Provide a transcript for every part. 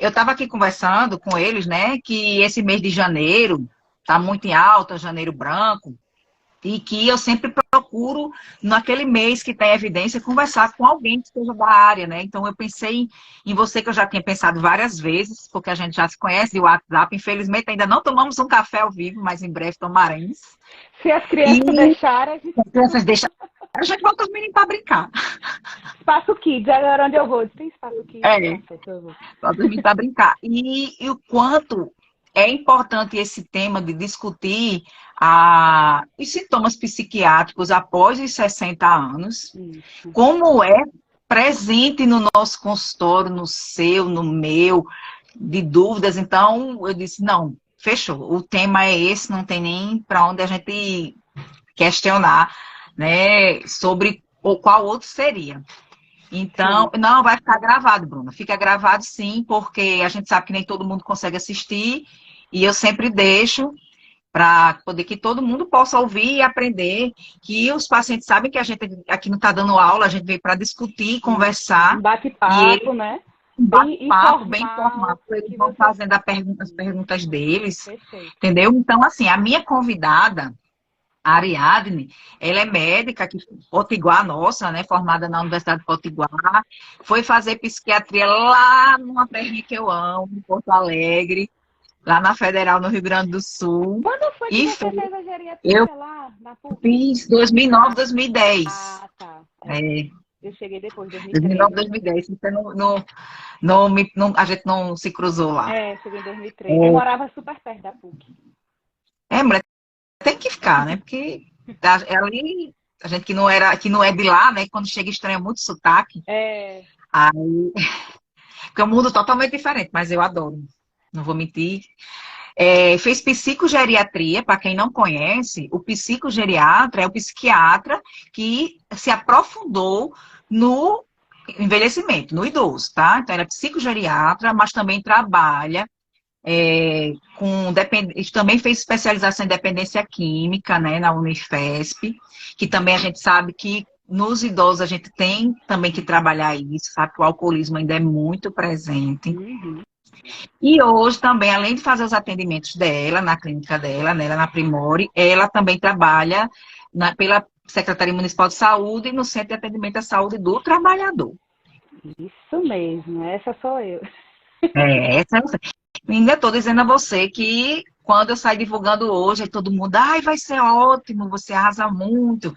Eu estava aqui conversando com eles, né, que esse mês de janeiro está muito em alta, janeiro branco, e que eu sempre procuro, naquele mês que tem evidência, conversar com alguém que esteja da área, né? Então, eu pensei em você, que eu já tinha pensado várias vezes, porque a gente já se conhece de WhatsApp. Infelizmente, ainda não tomamos um café ao vivo, mas em breve tomaremos. Se as E crianças deixarem, a gente... as crianças deixam. A gente bota os meninos para brincar. Espaço Kids, agora onde eu vou. Tem Espaço Kids, É, pronto, eu vou. bota os meninos para brincar. E o quanto é importante esse tema de discutir os sintomas psiquiátricos após os 60 anos, Isso. como é presente no nosso consultório, no seu, no meu, de dúvidas. Então, eu disse, não, fechou. O tema é esse, não tem nem para onde a gente questionar, né, sobre qual outro seria. Então, Sim. não vai ficar gravado, Bruna. Fica gravado sim, porque a gente sabe que nem todo mundo consegue assistir, e eu sempre deixo para poder que todo mundo possa ouvir e aprender, que os pacientes sabem que a gente aqui não está dando aula, a gente veio para discutir, Um conversar, e bate-papo, eles, né? um Bem bate-papo bem informal, informal, eles que vão você... fazendo as perguntas deles, Perfeito. entendeu? Então, assim, a minha convidada, a Ariadne, ela é médica, que potiguar nossa, né, formada na Universidade de Potiguar, foi fazer psiquiatria lá numa terrinha que eu amo, em Porto Alegre, lá na Federal, no Rio Grande do Sul, Quando foi que e você fez, fez a eu geriatria lá, na PUC? fiz 2009, 2010. Ah, tá. É. É, Eu cheguei depois, 2003. 2009, 2010. Você a gente não se cruzou lá. É, cheguei em 2003. Eu morava super perto da PUC. Mulher, tem que ficar, né? Porque ali, a gente que não é de lá, né? Quando chega estranha muito sotaque. É, Aí, porque é um mundo totalmente diferente, mas eu adoro. Não vou mentir. Fez psicogeriatria, para quem não conhece, o psicogeriatra é o psiquiatra que se aprofundou no envelhecimento, no idoso, tá? Então, ele é psicogeriatra, mas também trabalha também fez especialização em dependência química, né, na Unifesp, que também a gente sabe que nos idosos a gente tem também que trabalhar isso, sabe? Que o alcoolismo ainda é muito presente. uhum. E hoje também, além de fazer os atendimentos dela, na clínica dela, né, na Primore, ela também trabalha pela Secretaria Municipal de Saúde e no Centro de Atendimento à Saúde do Trabalhador. Isso mesmo, essa sou eu. Essa eu sei. Ainda estou dizendo a você que quando eu sair divulgando hoje, aí todo mundo, ai, vai ser ótimo, você arrasa muito.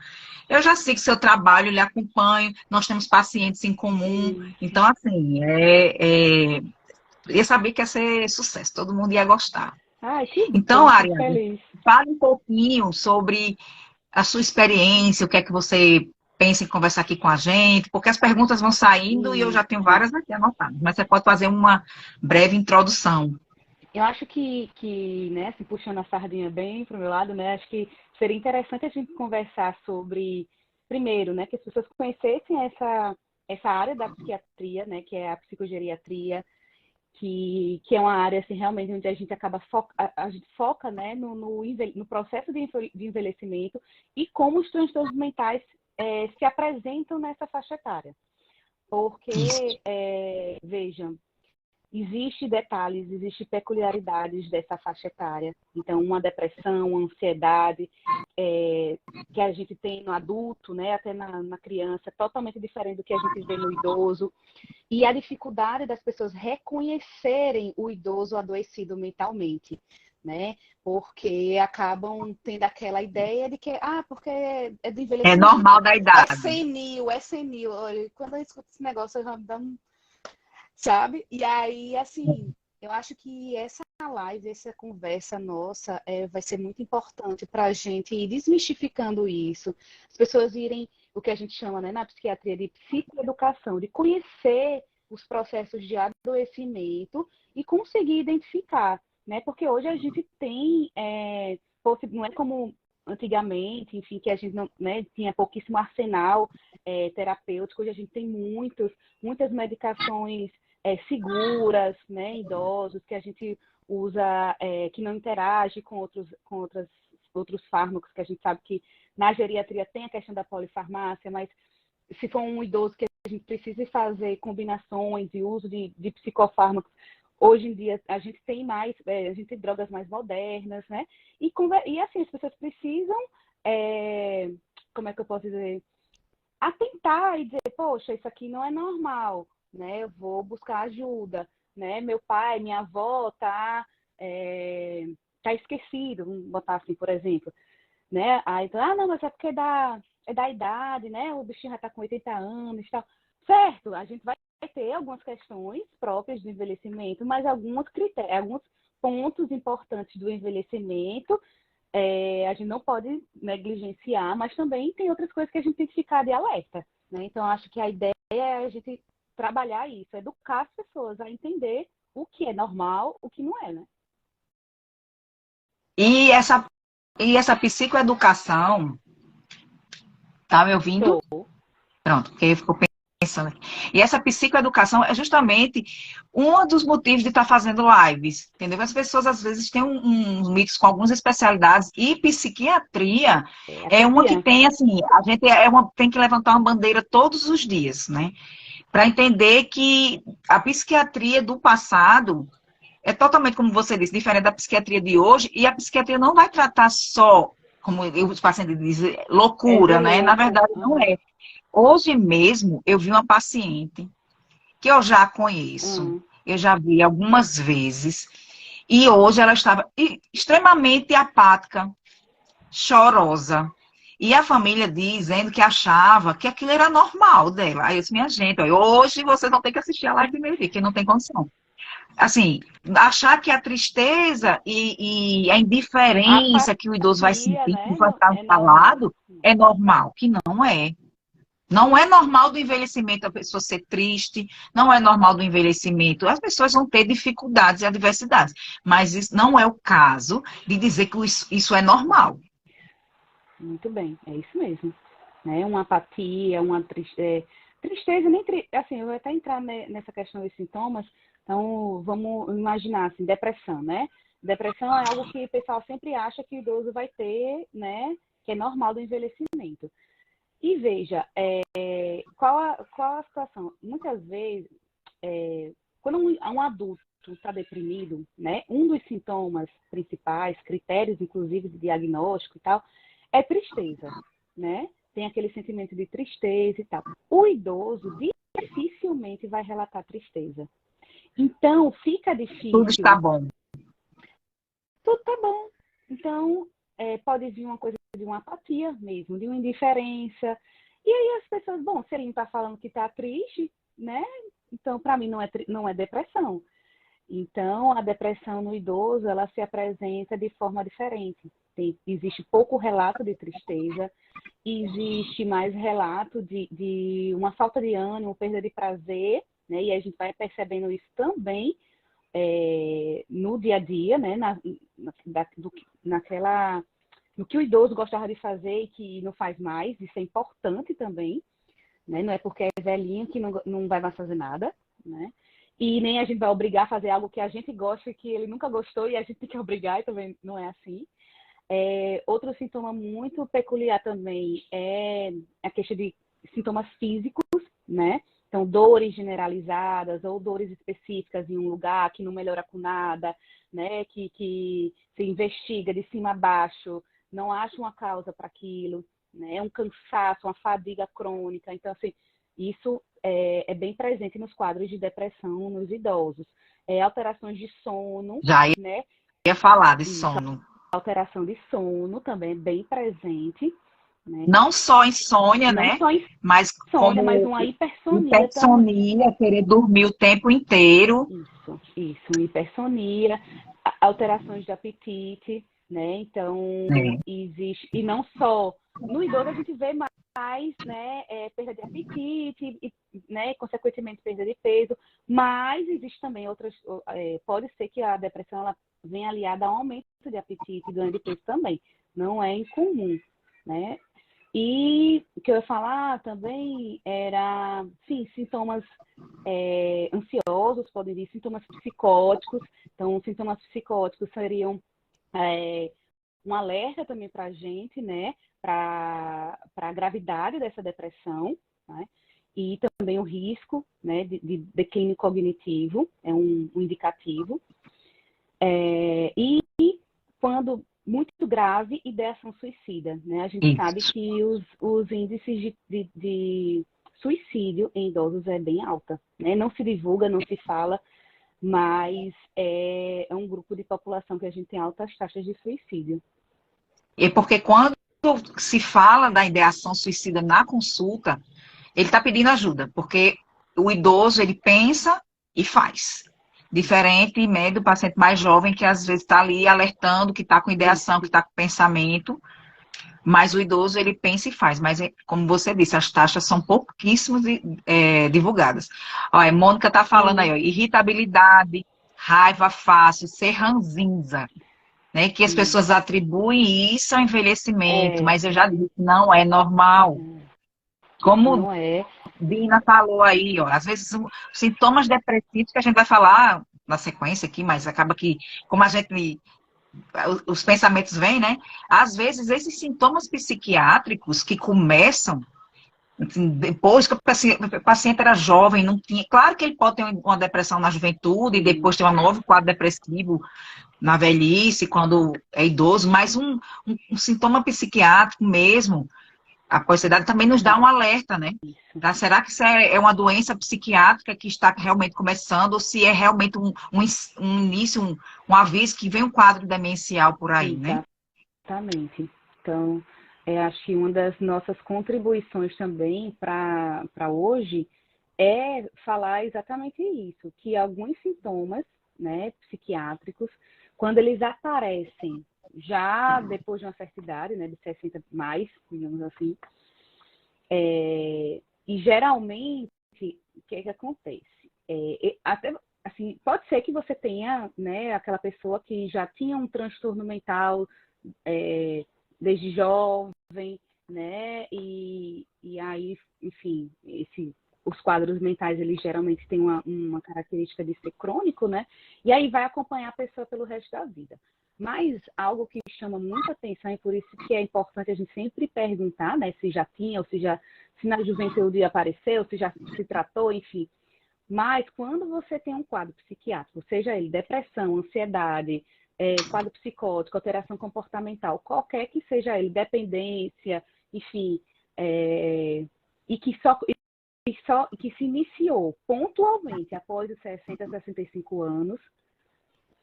Eu já sei que seu trabalho, lhe acompanho, nós temos pacientes em comum, Isso. então, assim, eu sabia que ia ser sucesso, todo mundo ia gostar. Ai, que Então, bom, fico Ariane, feliz. fale um pouquinho sobre a sua experiência, o que é que você pensa em conversar aqui com a gente, porque as perguntas vão saindo e eu já tenho Isso. várias aqui anotadas, mas você pode fazer uma breve introdução. Eu acho que né, assim, puxando a sardinha bem para o meu lado, né, acho que seria interessante a gente conversar sobre, primeiro, né, que as pessoas conhecessem essa área da psiquiatria, né, que é a psicogeriatria, que é uma área assim, realmente onde a gente acaba a gente foca né, no processo de envelhecimento e como os transtornos mentais se apresentam nessa faixa etária. Isso. Porque, vejam, existe detalhes, existe peculiaridades dessa faixa etária. Então, uma depressão, uma ansiedade que a gente tem no adulto, né, até na criança, é totalmente diferente do que a gente vê no idoso. E a dificuldade das pessoas reconhecerem o idoso adoecido mentalmente, né? Porque acabam tendo aquela ideia de que, porque é do É normal envelhecimento, da idade. é senil. Olha, quando eu escuto esse negócio, eu já me dá sabe? E aí, assim, eu acho que essa live, essa conversa nossa vai ser muito importante para a gente ir desmistificando isso. As pessoas irem, o que a gente chama né, na psiquiatria de psicoeducação, de conhecer os processos de adoecimento e conseguir identificar, né? Porque hoje a gente tem, não é como antigamente, enfim, que a gente não, né, tinha pouquíssimo arsenal terapêutico, hoje a gente tem muitas medicações seguras, né, idosos, que a gente usa, que não interage com outros fármacos, que a gente sabe que na geriatria tem a questão da polifarmácia, mas se for um idoso que a gente precise fazer combinações e uso de psicofármacos. Hoje em dia, a gente tem mais, a gente tem drogas mais modernas, né? E assim, as pessoas precisam, como é que eu posso dizer? Atentar e dizer, poxa, isso aqui não é normal, né? Eu vou buscar ajuda, né? Meu pai, minha avó tá esquecido, vamos botar assim, por exemplo, né? Aí, então, não, mas é porque é da idade, né? O bichinho já tá com 80 anos e tal. Certo, a gente vai ter algumas questões próprias do envelhecimento, mas alguns critérios, alguns pontos importantes do envelhecimento a gente não pode negligenciar, mas também tem outras coisas que a gente tem que ficar de alerta, né? Então, acho que a ideia é a gente trabalhar isso, educar as pessoas a entender o que é normal, o que não é, né? E essa psicoeducação, tá me ouvindo? Tô. Pronto, porque ficou pensando. E essa psicoeducação é justamente um dos motivos de estar fazendo lives, entendeu? As pessoas, às vezes, têm uns mitos com algumas especialidades, e psiquiatria A é uma que psiquiatra. tem, assim, a gente tem que levantar uma bandeira todos os dias, né? Para entender que a psiquiatria do passado é totalmente, como você disse, diferente da psiquiatria de hoje, e a psiquiatria não vai tratar só, como os pacientes dizem, loucura, né? Na Louco. verdade, não é. Hoje mesmo, eu vi uma paciente que eu já conheço, Uhum. eu já vi algumas vezes, e hoje ela estava extremamente apática, chorosa. E a família dizendo que achava que aquilo era normal dela. Aí eu disse, minha gente, hoje vocês vão ter que assistir a live do meio-dia, que não tem condição. Assim, achar que a tristeza e a A indiferença que o idoso vai apatia, sentir, que né? vai estar É normal. falado, é normal, que não é. Não é normal do envelhecimento a pessoa ser triste, não é normal do envelhecimento. As pessoas vão ter dificuldades e adversidades, mas isso não é o caso de dizer que isso é normal. Muito bem, é isso mesmo. Né? Uma apatia, uma tristeza, assim, eu vou até entrar nessa questão dos sintomas, então vamos imaginar assim, depressão, né? Depressão é algo que o pessoal sempre acha que o idoso vai ter, né? Que é normal do envelhecimento. E veja, qual a situação? Muitas vezes, quando um adulto está deprimido, né? Um dos sintomas principais, critérios, inclusive, de diagnóstico e tal, é tristeza, né? Tem aquele sentimento de tristeza e tal. O idoso dificilmente vai relatar tristeza. Então, fica Tudo está difícil. bom. Tudo tá bom. Então, pode vir uma coisa de uma apatia mesmo, de uma indiferença. E aí as pessoas, bom, se ele não está falando que está triste, né? Então, para mim, não é depressão. Então, a depressão no idoso, ela se apresenta de forma diferente. Existe pouco relato de tristeza, existe mais relato de uma falta de ânimo, perda de prazer, né? E a gente vai percebendo isso também no dia a dia, né? No que o idoso gostava de fazer e que não faz mais, isso é importante também, né? Não é porque é velhinho que não vai mais fazer nada, né? E nem a gente vai obrigar a fazer algo que a gente gosta e que ele nunca gostou e a gente tem que obrigar, e também não é assim. Outro sintoma muito peculiar também é a questão de sintomas físicos, né? Então, dores generalizadas ou dores específicas em um lugar que não melhora com nada, né? Que se investiga de cima a baixo, não acha uma causa para aquilo, né? Um cansaço, uma fadiga crônica. Então, assim, isso é bem presente nos quadros de depressão nos idosos. Alterações de sono, Já né? ia falar de Isso, sono. alteração de sono também é bem presente, né? Não só insônia, Não né? só Mas insônia, mas como uma hipersonia também. hipersonia, querer dormir o tempo inteiro. Isso, uma hipersonia, alterações de apetite, né? Então, É. existe, e não só no idoso a gente vê mais, né, perda de apetite, né, consequentemente perda de peso, mas existe também outras, pode ser que a depressão ela venha aliada a um aumento de apetite e ganho de peso também, não é incomum, né? E o que eu ia falar também era, sim, sintomas ansiosos, podem vir sintomas psicóticos. Então, sintomas psicóticos seriam um alerta também para a gente, né, para a gravidade dessa depressão, né? e também o risco, né, de declínio cognitivo, é um indicativo. E quando muito grave, ideação suicida, né? A gente sabe Isso. que os índices de suicídio em idosos é bem alta, né? Não se divulga, não se fala, mas é um grupo de população que a gente tem altas taxas de suicídio. E porque quando se fala da ideação suicida na consulta, ele está pedindo ajuda, porque o idoso, ele pensa e faz. Diferente, né, do paciente mais jovem, que às vezes está ali alertando que está com ideação, que está com pensamento, mas o idoso, ele pensa e faz. Mas, como você disse, as taxas são pouquíssimas divulgadas. Olha, a Mônica está falando aí, ó, irritabilidade, raiva fácil, ser ranzinza, né, que as pessoas atribuem isso ao envelhecimento, mas eu já disse, não é normal. Como Não é. Dina falou aí, ó, às vezes sintomas depressivos que a gente vai falar na sequência aqui, mas acaba que, como a gente, os pensamentos vêm, né? Às vezes esses sintomas psiquiátricos que começam assim, depois que o paciente era jovem, não tinha, claro que ele pode ter uma depressão na juventude e depois ter um novo quadro depressivo na velhice, quando é idoso, mas um sintoma psiquiátrico mesmo, após a idade, também nos dá um alerta, né? Tá? Será que isso é uma doença psiquiátrica que está realmente começando, ou se é realmente um início, um aviso que vem um quadro demencial por aí, né? Exatamente. Então, acho que uma das nossas contribuições também para hoje é falar exatamente isso, que alguns sintomas, né, psiquiátricos, quando eles aparecem já depois de uma certa idade, né, de 60 mais, digamos assim, e geralmente, o que acontece? Até, assim, pode ser que você tenha, né, aquela pessoa que já tinha um transtorno mental desde jovem, né, e aí, enfim, os quadros mentais, eles geralmente têm uma característica de ser crônico, né, e aí vai acompanhar a pessoa pelo resto da vida. Mas algo que chama muita atenção, e por isso que é importante a gente sempre perguntar, né, se já tinha, ou se na juventude apareceu, se já se tratou, enfim. Mas quando você tem um quadro psiquiátrico, seja ele depressão, ansiedade, quadro psicótico, alteração comportamental, qualquer que seja ele, dependência, enfim, e que se iniciou pontualmente após os 60, 65 anos,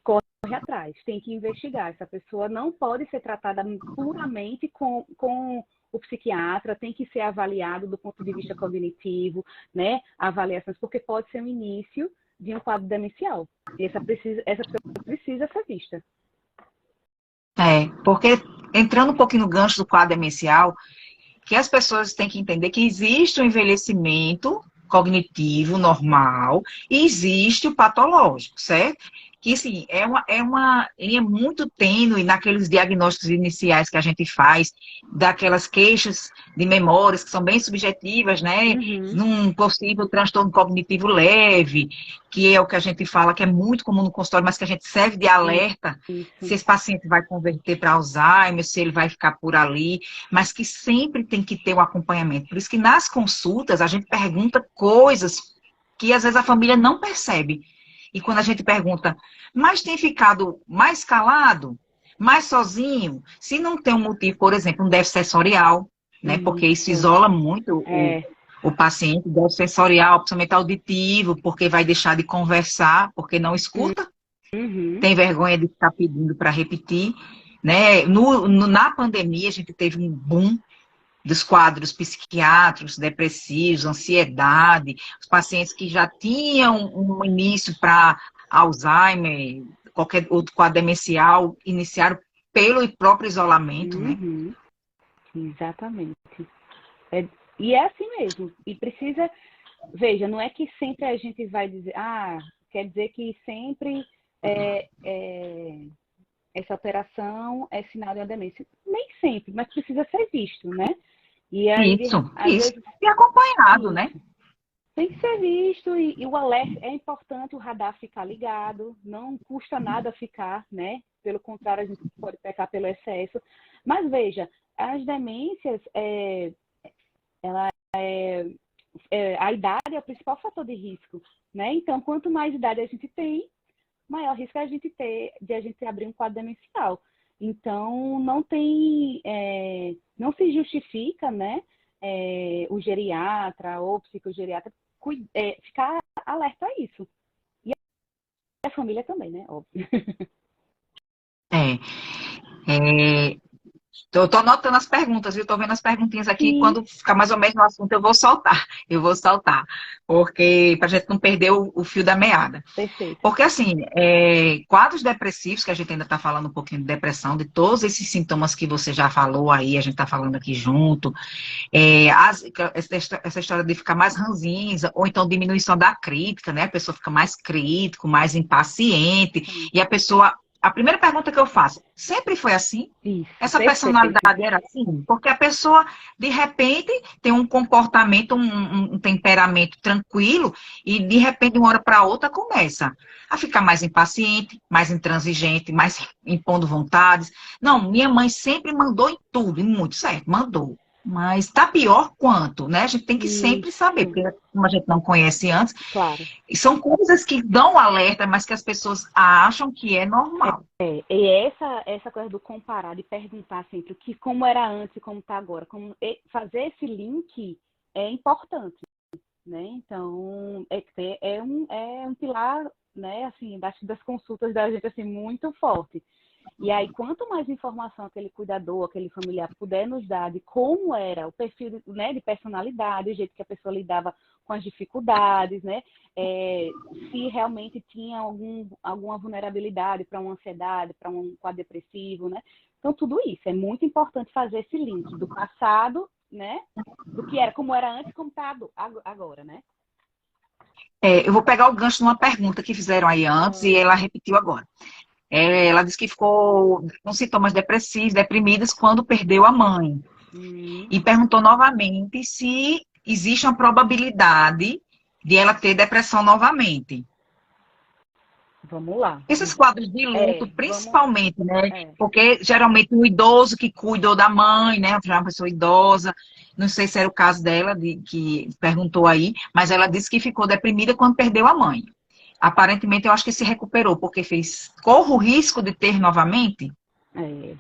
corre atrás, tem que investigar. Essa pessoa não pode ser tratada puramente com o psiquiatra, tem que ser avaliado do ponto de vista cognitivo, né? Avaliações, porque pode ser o início de um quadro demencial. E essa pessoa precisa ser vista. Porque entrando um pouquinho no gancho do quadro demencial, que as pessoas têm que entender que existe o envelhecimento cognitivo normal e existe o patológico, certo? Que, sim, é uma linha muito tênue naqueles diagnósticos iniciais que a gente faz, daquelas queixas de memórias que são bem subjetivas, né? Num possível transtorno cognitivo leve, que é o que a gente fala que é muito comum no consultório, mas que a gente serve de alerta se esse paciente vai converter para Alzheimer, se ele vai ficar por ali, mas que sempre tem que ter o acompanhamento. Por isso que nas consultas a gente pergunta coisas que às vezes a família não percebe. E quando a gente pergunta, mas tem ficado mais calado, mais sozinho, se não tem um motivo, por exemplo, um déficit sensorial, né? Porque isso isola muito o paciente, déficit sensorial, principalmente auditivo, porque vai deixar de conversar, porque não escuta, tem vergonha de ficar pedindo para repetir, né? Na pandemia a gente teve um boom dos quadros psiquiátricos, depressivos, ansiedade, os pacientes que já tinham um início para Alzheimer, qualquer outro quadro demencial, iniciaram pelo próprio isolamento, né? Exatamente. E é assim mesmo. E precisa, veja, não é que sempre a gente vai dizer, quer dizer que sempre essa alteração é sinal de uma demência. Nem sempre, mas precisa ser visto, né? E aí, às vezes, e acompanhado, né? Tem que ser visto e o alerta é importante, o radar ficar ligado, não custa nada ficar, né? Pelo contrário, a gente pode pecar pelo excesso. Mas veja, as demências, a idade é o principal fator de risco, né? Então, quanto mais idade a gente tem, maior risco a gente ter de a gente abrir um quadro demencial. Então, não se justifica, né, o geriatra ou o psicogeriatra ficar alerta a isso. E a família também, né? Óbvio. É, é, eu tô anotando as perguntas, viu? Tô vendo as perguntinhas aqui. Sim, Quando ficar mais ou menos no assunto, eu vou soltar. Eu vou soltar. Porque, pra gente não perder o fio da meada. perfeito. Porque, assim, quadros depressivos, que a gente ainda está falando um pouquinho de depressão, de todos esses sintomas que você já falou aí, a gente está falando aqui junto, essa história de ficar mais ranzinza, ou então diminuição da crítica, né? A pessoa fica mais crítico, mais impaciente, e a primeira pergunta que eu faço, sempre foi assim? Isso, Essa perfeito. personalidade era assim? Porque a pessoa, de repente, tem um comportamento, um temperamento tranquilo, e de repente, de uma hora para outra, começa a ficar mais impaciente, mais intransigente, mais impondo vontades. Não, minha mãe sempre mandou em tudo, em muito, certo, mandou. Mas tá pior quanto, né? A gente tem que sempre saber, Isso, porque como a gente não conhece antes, claro. e são coisas que dão alerta, mas que as pessoas acham que é normal. E essa coisa do comparar, de perguntar sempre como era antes e como está agora, fazer esse link é importante, né? Então, é um pilar, né, assim, das consultas da gente, assim, muito forte. E aí, quanto mais informação aquele cuidador, aquele familiar puder nos dar de como era o perfil, né, de personalidade, o jeito que a pessoa lidava com as dificuldades, né? Se realmente tinha alguma vulnerabilidade para uma ansiedade, para um quadro depressivo, né? Então, tudo isso. É muito importante fazer esse link do passado, né? Do que era, como era antes e como está agora, né? Eu vou pegar o gancho de uma pergunta que fizeram aí antes e ela repetiu agora. Ela disse que ficou com sintomas depressivos, deprimidas quando perdeu a mãe. E perguntou novamente se existe uma probabilidade de ela ter depressão novamente. Vamos lá. Esses quadros de luto, Vamos. principalmente, né? Porque geralmente o idoso que cuidou da mãe, né? Já é uma pessoa idosa, não sei se era o caso dela, que perguntou aí, mas ela disse que ficou deprimida quando perdeu a mãe. Aparentemente, eu acho que se recuperou, porque corre o risco de ter novamente?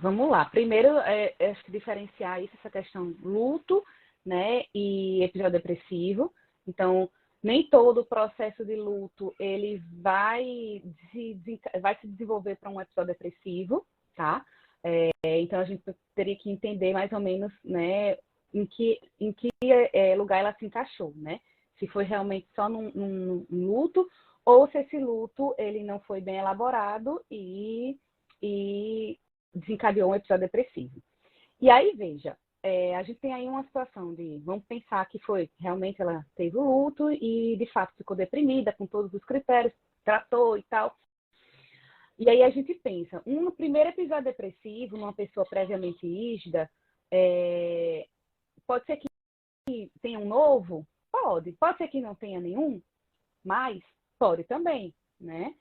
Vamos lá. Primeiro, acho que diferenciar isso, essa questão luto, né, e episódio depressivo. Então, nem todo o processo de luto ele vai se desenvolver para um episódio depressivo, tá? Então, a gente teria que entender mais ou menos, né, em que lugar ela se encaixou, né? Se foi realmente só num luto ou se esse luto ele não foi bem elaborado e desencadeou um episódio depressivo. E aí, veja, a gente tem aí uma situação vamos pensar que realmente ela teve o luto e, de fato, ficou deprimida com todos os critérios, tratou e tal. E aí a gente pensa, no primeiro episódio depressivo, numa pessoa previamente rígida, pode ser que tenha um novo? Pode. Pode ser que não tenha nenhum, mas pode também, né?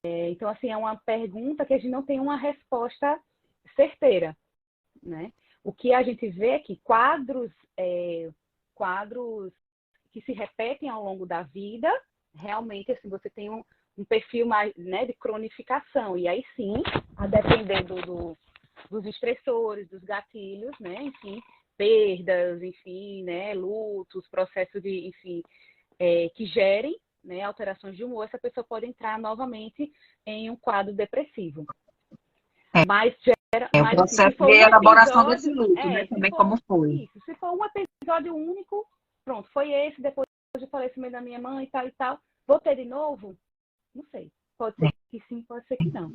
Então, assim, é uma pergunta que a gente não tem uma resposta certeira, né? O que a gente vê é que quadros que se repetem ao longo da vida, realmente, assim, você tem um perfil mais, né, de cronificação. E aí, sim, a depender dos estressores, dos gatilhos, né? Enfim, perdas, enfim, né? Lutos, processos de, enfim, que gerem, né, alterações de humor, essa pessoa pode entrar novamente em um quadro depressivo. Mas, O processo assim, de elaboração desse luto, né? Também como foi. Isso, se for um episódio único, pronto, foi esse, depois do falecimento da minha mãe e tal, vou ter de novo? Não sei. Pode ser que sim, pode ser que não.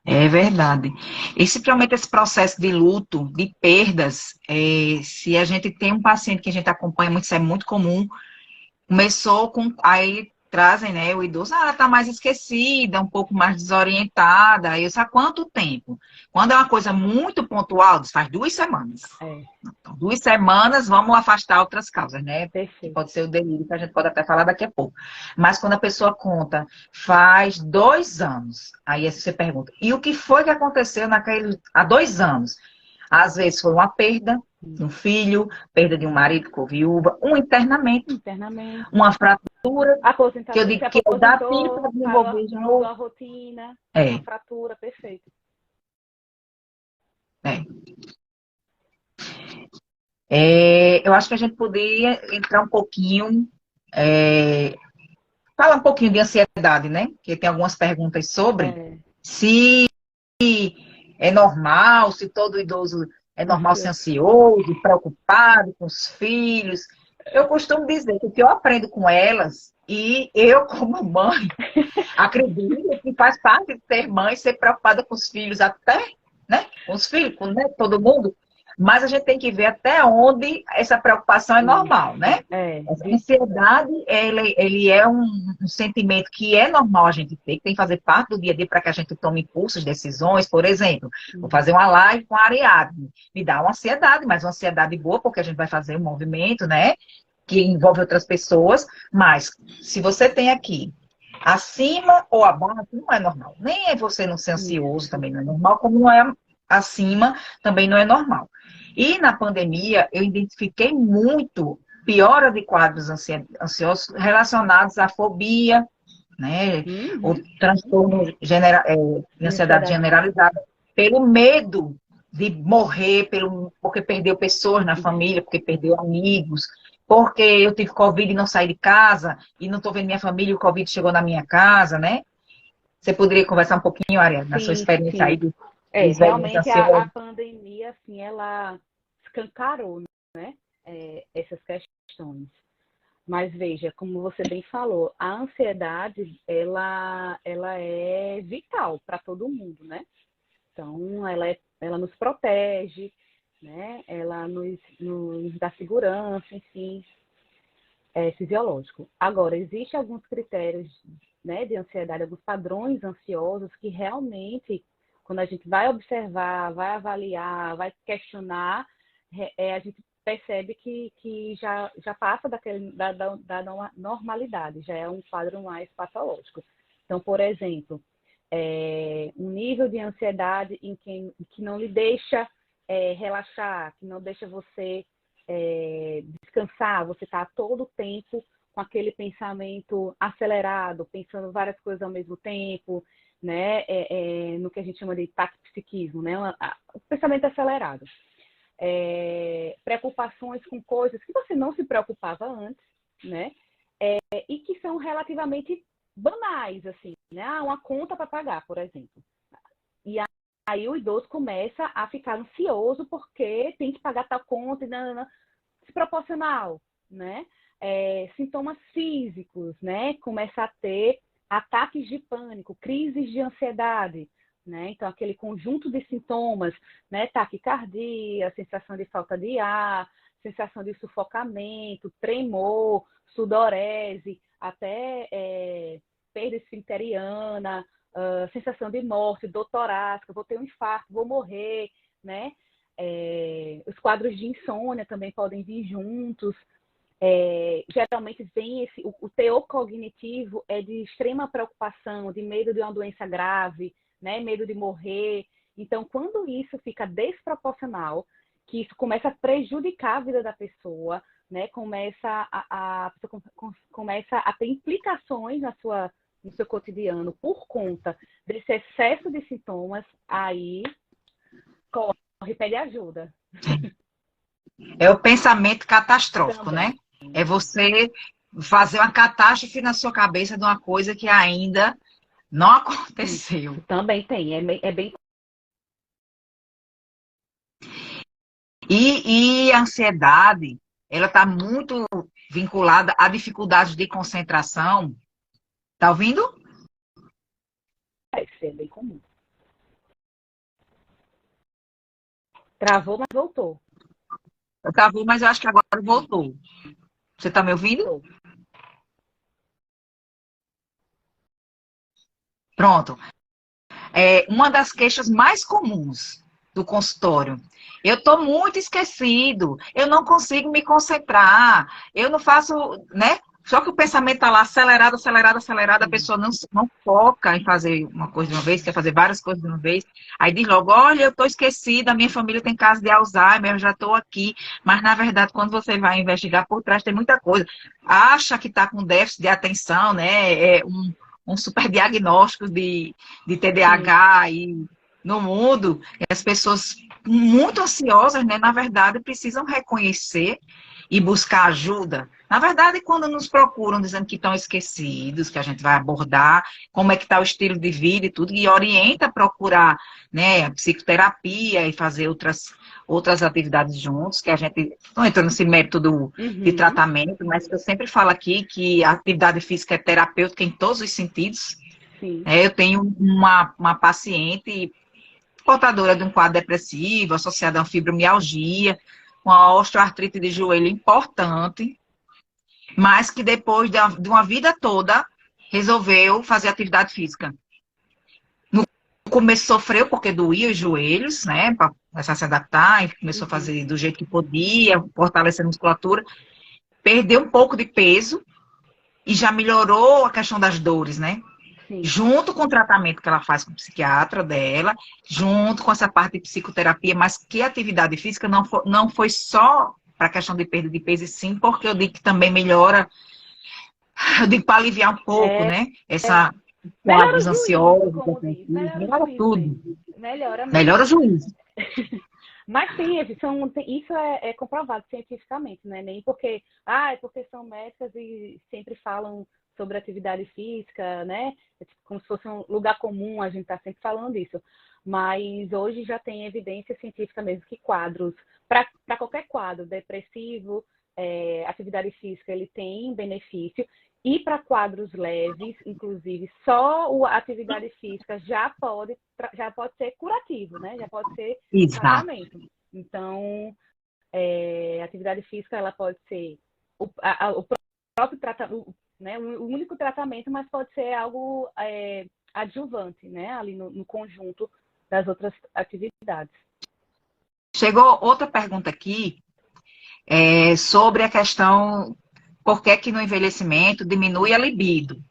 É verdade. Principalmente esse processo de luto, de perdas, se a gente tem um paciente que a gente acompanha muito, isso é muito comum, começou com. Aí trazem, né? O idoso, ela está mais esquecida, um pouco mais desorientada. Aí eu sei há quanto tempo? Quando é uma coisa muito pontual, faz 2 semanas. Então, 2 semanas, vamos afastar outras causas, né? Perfeito. Que pode ser o delírio, que a gente pode até falar daqui a pouco. Mas quando a pessoa conta, faz 2 anos. Aí você pergunta, e o que foi que aconteceu há 2 anos? Às vezes foi uma perda, de um filho, perda de um marido com viúva, um internamento, uma fratura, que eu digo que dá tempo para desenvolver de mudou novo. a rotina, É. uma fratura, perfeito. Eu acho que a gente poderia entrar um pouquinho, falar um pouquinho de ansiedade, né? Porque tem algumas perguntas sobre se é normal, se todo idoso é normal ser ansioso, preocupado com os filhos. Eu costumo dizer que o que eu aprendo com elas, e eu, como mãe, acredito que faz parte de ser mãe, ser preocupada com os filhos até, né? Com os filhos, com, né? Todo mundo. Mas a gente tem que ver até onde essa preocupação é normal, né? Essa ansiedade, ele é um sentimento que é normal a gente ter, que tem que fazer parte do dia a dia para que a gente tome impulsos, decisões. Por exemplo, vou fazer uma live com a Ariadne. Me dá uma ansiedade, mas uma ansiedade boa, porque a gente vai fazer um movimento, né? Que envolve outras pessoas. Mas, se você tem aqui acima ou abaixo, não é normal. Nem é você não ser ansioso, também não é normal, como não é acima, também não é normal. E na pandemia, eu identifiquei muito piora de quadros ansiosos relacionados à fobia, né? O transtorno de ansiedade generalizada, pelo medo de morrer, porque perdeu pessoas na família, porque perdeu amigos, porque eu tive Covid e não saí de casa, e não estou vendo minha família e o Covid chegou na minha casa, né? Você poderia conversar um pouquinho, Ariane, na sua experiência aí? Realmente a pandemia, assim, ela escancarou, né, essas questões. Mas veja, como você bem falou, a ansiedade, ela é vital para todo mundo, né? Então, ela nos protege, né? Ela nos dá segurança, enfim, é fisiológico. Agora, existem alguns critérios, né, de ansiedade, alguns padrões ansiosos que realmente, quando a gente vai observar, vai avaliar, vai questionar, a gente percebe que já passa da normalidade, já é um quadro mais patológico. Então, por exemplo, um nível de ansiedade que não lhe deixa relaxar, que não deixa você descansar, você está todo o tempo com aquele pensamento acelerado, pensando várias coisas ao mesmo tempo, né? No que a gente chama de taquipsiquismo, né? O pensamento acelerado. Preocupações com coisas que você não se preocupava antes, né? E que são relativamente banais, assim, né? Uma conta para pagar, por exemplo. E aí o idoso começa a ficar ansioso porque tem que pagar tal conta e desproporcional, né? Sintomas físicos, né? Começa a ter ataques de pânico, crises de ansiedade, né? Então, aquele conjunto de sintomas, né? Taquicardia, sensação de falta de ar, sensação de sufocamento, tremor, sudorese, até perda esfincteriana, sensação de morte, dor torácica, vou ter um infarto, vou morrer, né? Os quadros de insônia também podem vir juntos. Geralmente vem o teor cognitivo é de extrema preocupação, de medo de uma doença grave, né? Medo de morrer. Então, quando isso fica desproporcional, que isso começa a prejudicar a vida da pessoa, né? A pessoa começa a ter implicações no seu cotidiano por conta desse excesso de sintomas, aí corre, pede ajuda. É o pensamento catastrófico, também, né? É você fazer uma catástrofe na sua cabeça de uma coisa que ainda não aconteceu. Isso também tem, é bem... E a ansiedade, ela está muito vinculada a dificuldades de concentração. Tá ouvindo? Isso é bem comum. Travou, mas voltou. Travou, mas eu acho que agora voltou. Você está me ouvindo? Pronto. Uma das queixas mais comuns do consultório. Eu estou muito esquecido, eu não consigo me concentrar, eu não faço, né? Só que o pensamento está lá acelerado, acelerado, acelerado, a Sim. pessoa não foca em fazer uma coisa de uma vez, quer fazer várias coisas de uma vez. Aí diz logo, olha, eu estou esquecida, minha família tem caso de Alzheimer, eu já estou aqui. Mas, na verdade, quando você vai investigar por trás, tem muita coisa. Acha que está com déficit de atenção, né? Um super diagnóstico de Sim. TDAH e no mundo, as pessoas muito ansiosas, né? Na verdade, precisam reconhecer e buscar ajuda. Na verdade, quando nos procuram dizendo que estão esquecidos, que a gente vai abordar como é que está o estilo de vida e tudo, e orienta a procurar, né, psicoterapia e fazer outras atividades juntos, que a gente não entra nesse método de Uhum. tratamento, mas que eu sempre falo aqui que a atividade física é terapêutica em todos os sentidos. Sim. Eu tenho uma paciente portadora de um quadro depressivo, associada a uma fibromialgia, uma osteoartrite de joelho importante, mas que depois de uma vida toda resolveu fazer atividade física. No começo sofreu porque doía os joelhos, né, para começar a se adaptar, e começou a Uhum. fazer do jeito que podia, fortalecer a musculatura, perdeu um pouco de peso e já melhorou a questão das dores, né? Sim. Junto com o tratamento que ela faz com o psiquiatra dela, junto com essa parte de psicoterapia, mas que a atividade física não foi só para a questão de perda de peso, e sim porque eu digo que também melhora, eu digo para aliviar um pouco, É, né? Essa melhora quadros o juízo, ansiosos, como diz. depressivos, Melhora o melhora juízo tudo. mesmo. Melhora Melhora o mesmo. juízo. Mas sim, isso é comprovado cientificamente, né? Nem porque, é porque são médicas e sempre falam sobre atividade física, né? É tipo como se fosse um lugar comum, a gente está sempre falando isso. Mas hoje já tem evidência científica mesmo que quadros, para qualquer quadro, depressivo, atividade física, ele tem benefício. E para quadros leves, inclusive, só a atividade física já pode ser curativo, né? Já pode ser Exato. tratamento. Então, a atividade física ela pode ser o próprio tratamento, né? O único tratamento, mas pode ser algo adjuvante, né? Ali no conjunto das outras atividades. Chegou outra pergunta aqui sobre a questão por que que no envelhecimento diminui a libido.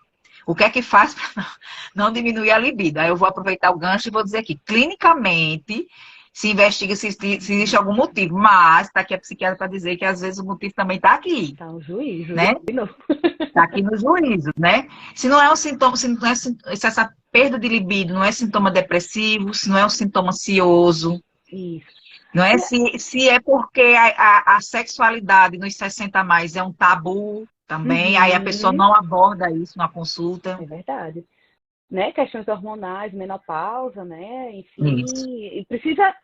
O que é que faz para não diminuir a libido? Aí eu vou aproveitar o gancho e vou dizer aqui, clinicamente, se investiga se existe algum motivo, mas está aqui a psiquiatra para dizer que às vezes o motivo também está aqui, Tá um juízo, né? de novo. Está aqui no juízo, né? Se não é um sintoma, se não é se essa perda de libido não é sintoma depressivo, se não é um sintoma ansioso, Isso. não é se é porque a sexualidade nos 60 a mais é um tabu também, aí a pessoa Uhum, não aborda isso na consulta. é verdade. Né? Questões hormonais, menopausa, né? Isso. Enfim, e precisa,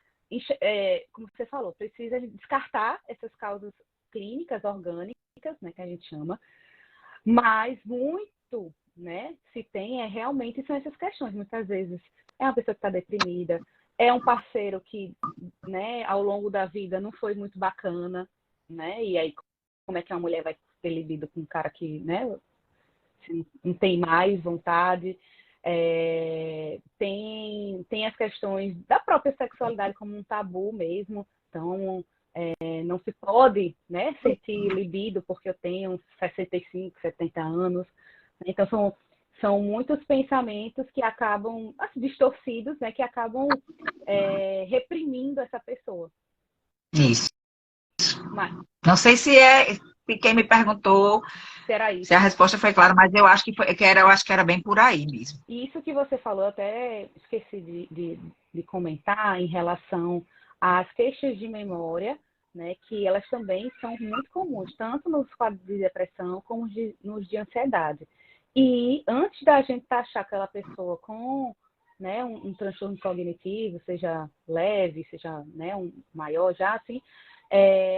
como você falou, precisa descartar essas causas clínicas, orgânicas, né? Que a gente chama, mas muito, né? Se tem, realmente são essas questões. Muitas vezes é uma pessoa que está deprimida, é um parceiro que, né, ao longo da vida não foi muito bacana, né? E aí, como é que uma mulher vai ter libido com um cara que, né, não tem mais vontade? Tem as questões da própria sexualidade como um tabu mesmo. Então, não se pode, né, sentir libido porque eu tenho 65, 70 anos. Então, são muitos pensamentos que acabam, assim, distorcidos, né, que acabam reprimindo essa pessoa. Isso. Mas Não sei se quem me perguntou, será se a isso? resposta foi clara, mas eu acho eu acho que era bem por aí mesmo. E isso que você falou, até esqueci de comentar em relação às queixas de memória, né, que elas também são muito comuns, tanto nos quadros de depressão como nos de ansiedade. E antes da gente taxar aquela pessoa com, né, um transtorno cognitivo, seja leve, seja, né, um maior já, assim,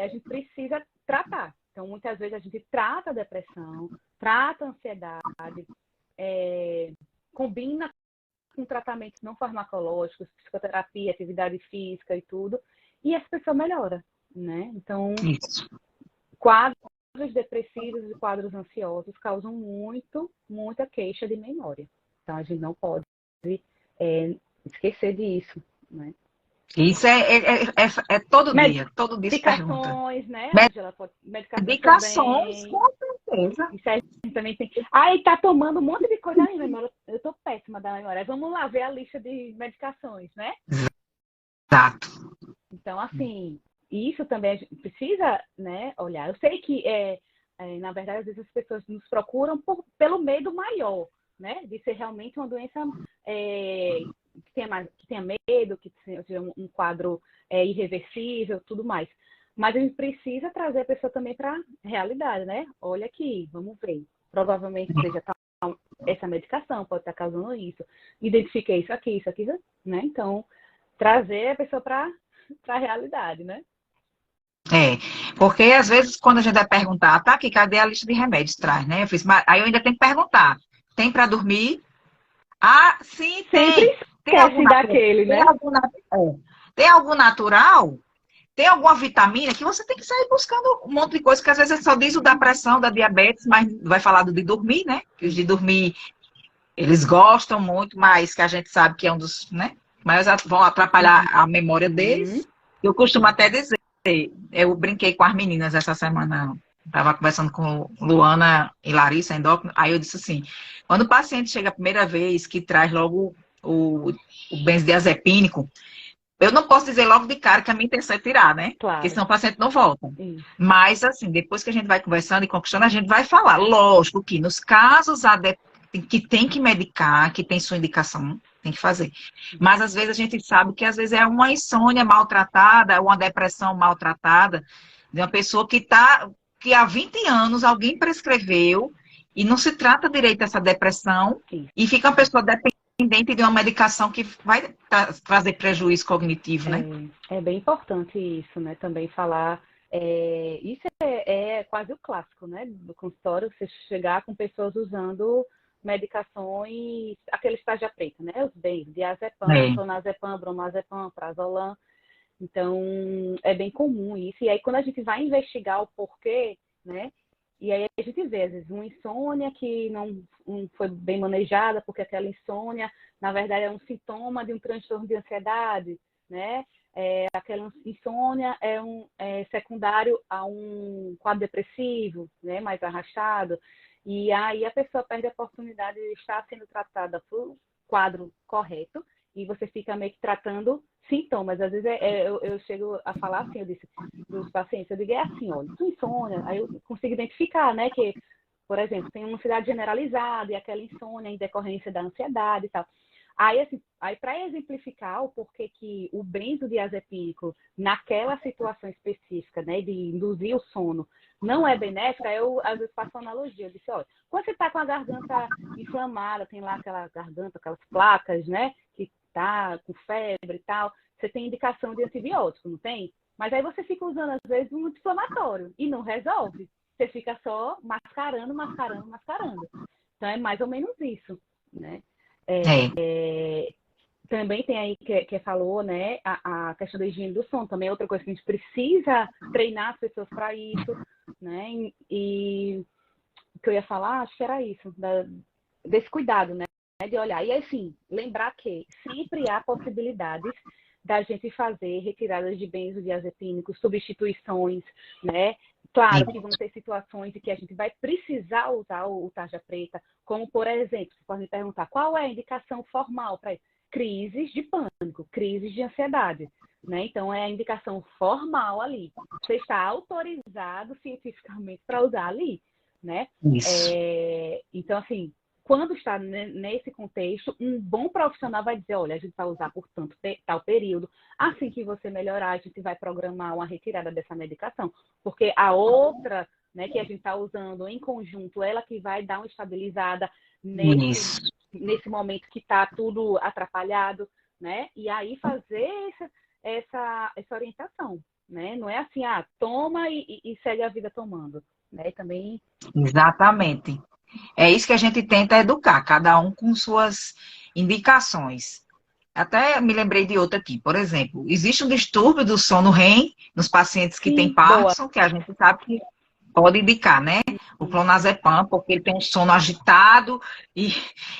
a gente precisa tratar. Então, muitas vezes a gente trata a depressão, trata a ansiedade, combina com tratamentos não farmacológicos, psicoterapia, atividade física e tudo, e essa pessoa melhora, né? Então, Isso. quadros depressivos e quadros ansiosos causam muita queixa de memória. Então, a gente não pode esquecer disso, né? Isso é todo dia se pergunta. Medicações, né, Ângela? Medicações Medicações, também. com certeza. Isso aí também tem. Aí tá tomando um monte de coisa aí, memória. Eu tô péssima da memória. Vamos lá ver a lista de medicações, né? Exato. Então, assim, isso também a gente precisa, né, olhar. Eu sei que, na verdade, às vezes as pessoas nos procuram pelo medo maior, né? De ser realmente uma doença que tenha medo, que seja um quadro irreversível, tudo mais. Mas a gente precisa trazer a pessoa também para a realidade, né? Olha aqui, vamos ver. Provavelmente seja essa medicação, pode estar causando isso. Identifiquei isso aqui, né? Então, trazer a pessoa para a realidade, né? Porque às vezes quando a gente vai perguntar, tá aqui, cadê a lista de remédios? Traz, né? Eu fiz, mas aí eu ainda tenho que perguntar, tem para dormir? Ah, sim, tem. Sempre Tem algum esquece daquele, tem né? algum, tem algum natural? Tem alguma vitamina que você tem que sair buscando um monte de coisa, que às vezes só diz o da pressão, da diabetes, mas vai falar do de dormir, né? Que os de dormir, eles gostam muito, mas que a gente sabe que é um dos, né? Mas vão atrapalhar a memória deles. Eu costumo até dizer, eu brinquei com as meninas essa semana, estava conversando com Luana e Larissa, endócrino, aí eu disse assim, quando o paciente chega a primeira vez, que traz logo o benzodiazepínico, eu não posso dizer logo de cara que a minha intenção é tirar, né? Porque Claro. senão o paciente não volta. Isso. Mas, assim, depois que a gente vai conversando e conquistando, a gente vai falar. Lógico que nos casos que tem que medicar, que tem sua indicação, tem que fazer. Mas, às vezes, a gente sabe que, às vezes, é uma insônia maltratada, uma depressão maltratada, de uma pessoa que há 20 anos alguém prescreveu e não se trata direito essa depressão Isso. e fica uma pessoa dependente de uma medicação que vai trazer prejuízo cognitivo, né? É bem importante isso, né? Também falar. Isso é quase o clássico, né? Do consultório, você chegar com pessoas usando medicações, aqueles tarja preta, né? Os bens, diazepam, clonazepam, bromazepam, prazolam. Então, é bem comum isso. E aí, quando a gente vai investigar o porquê, né? E aí a gente vê, às vezes, uma insônia que não foi bem manejada, porque aquela insônia, na verdade, é um sintoma de um transtorno de ansiedade, né? Aquela insônia é secundário a um quadro depressivo, né? Mais arrastado. E aí a pessoa perde a oportunidade de estar sendo tratada por quadro correto e você fica meio que tratando sintomas. Às vezes eu chego a falar assim, eu disse dos pacientes, eu digo, assim, olha, tu insônia, aí eu consigo identificar, né, que, por exemplo, tem uma ansiedade generalizada e aquela insônia em decorrência da ansiedade e tal. Aí, assim, para exemplificar o porquê que o benzodiazepínico, naquela situação específica, né, de induzir o sono, não é benéfica, eu às vezes faço uma analogia. Eu disse, olha, quando você está com a garganta inflamada, tem lá aquela garganta, aquelas placas, né, que tá com febre e tal, você tem indicação de antibiótico, não tem? Mas aí você fica usando, às vezes, um anti-inflamatório e não resolve. Você fica só mascarando. Então, é mais ou menos isso, né? Também tem aí que falou, né, a questão da higiene do sono, também é outra coisa que a gente precisa treinar as pessoas para isso, né? E o que eu ia falar, acho que era isso, desse cuidado, né? De olhar. E assim, lembrar que sempre há possibilidades da gente fazer retiradas de benzodiazepínicos, substituições, né? Claro que vão ter situações em que a gente vai precisar usar o tarja preta, como, por exemplo, você pode me perguntar, qual é a indicação formal para isso? Crises de pânico, crises de ansiedade, né? Então, é a indicação formal ali. Você está autorizado cientificamente para usar ali, né? Então, assim, quando está nesse contexto, um bom profissional vai dizer, olha, a gente vai usar por tal período, assim que você melhorar, a gente vai programar uma retirada dessa medicação, porque a outra, né, que a gente está usando em conjunto, ela que vai dar uma estabilizada nesse momento que está tudo atrapalhado, né? E aí fazer essa orientação, né? Não é assim, toma e segue a vida tomando, né? E também... Exatamente. É isso que a gente tenta educar, cada um com suas indicações. Até me lembrei de outra aqui, por exemplo, existe um distúrbio do sono REM nos pacientes que têm Parkinson, que a gente sabe que pode indicar, né? O clonazepam, porque ele tem um sono agitado e,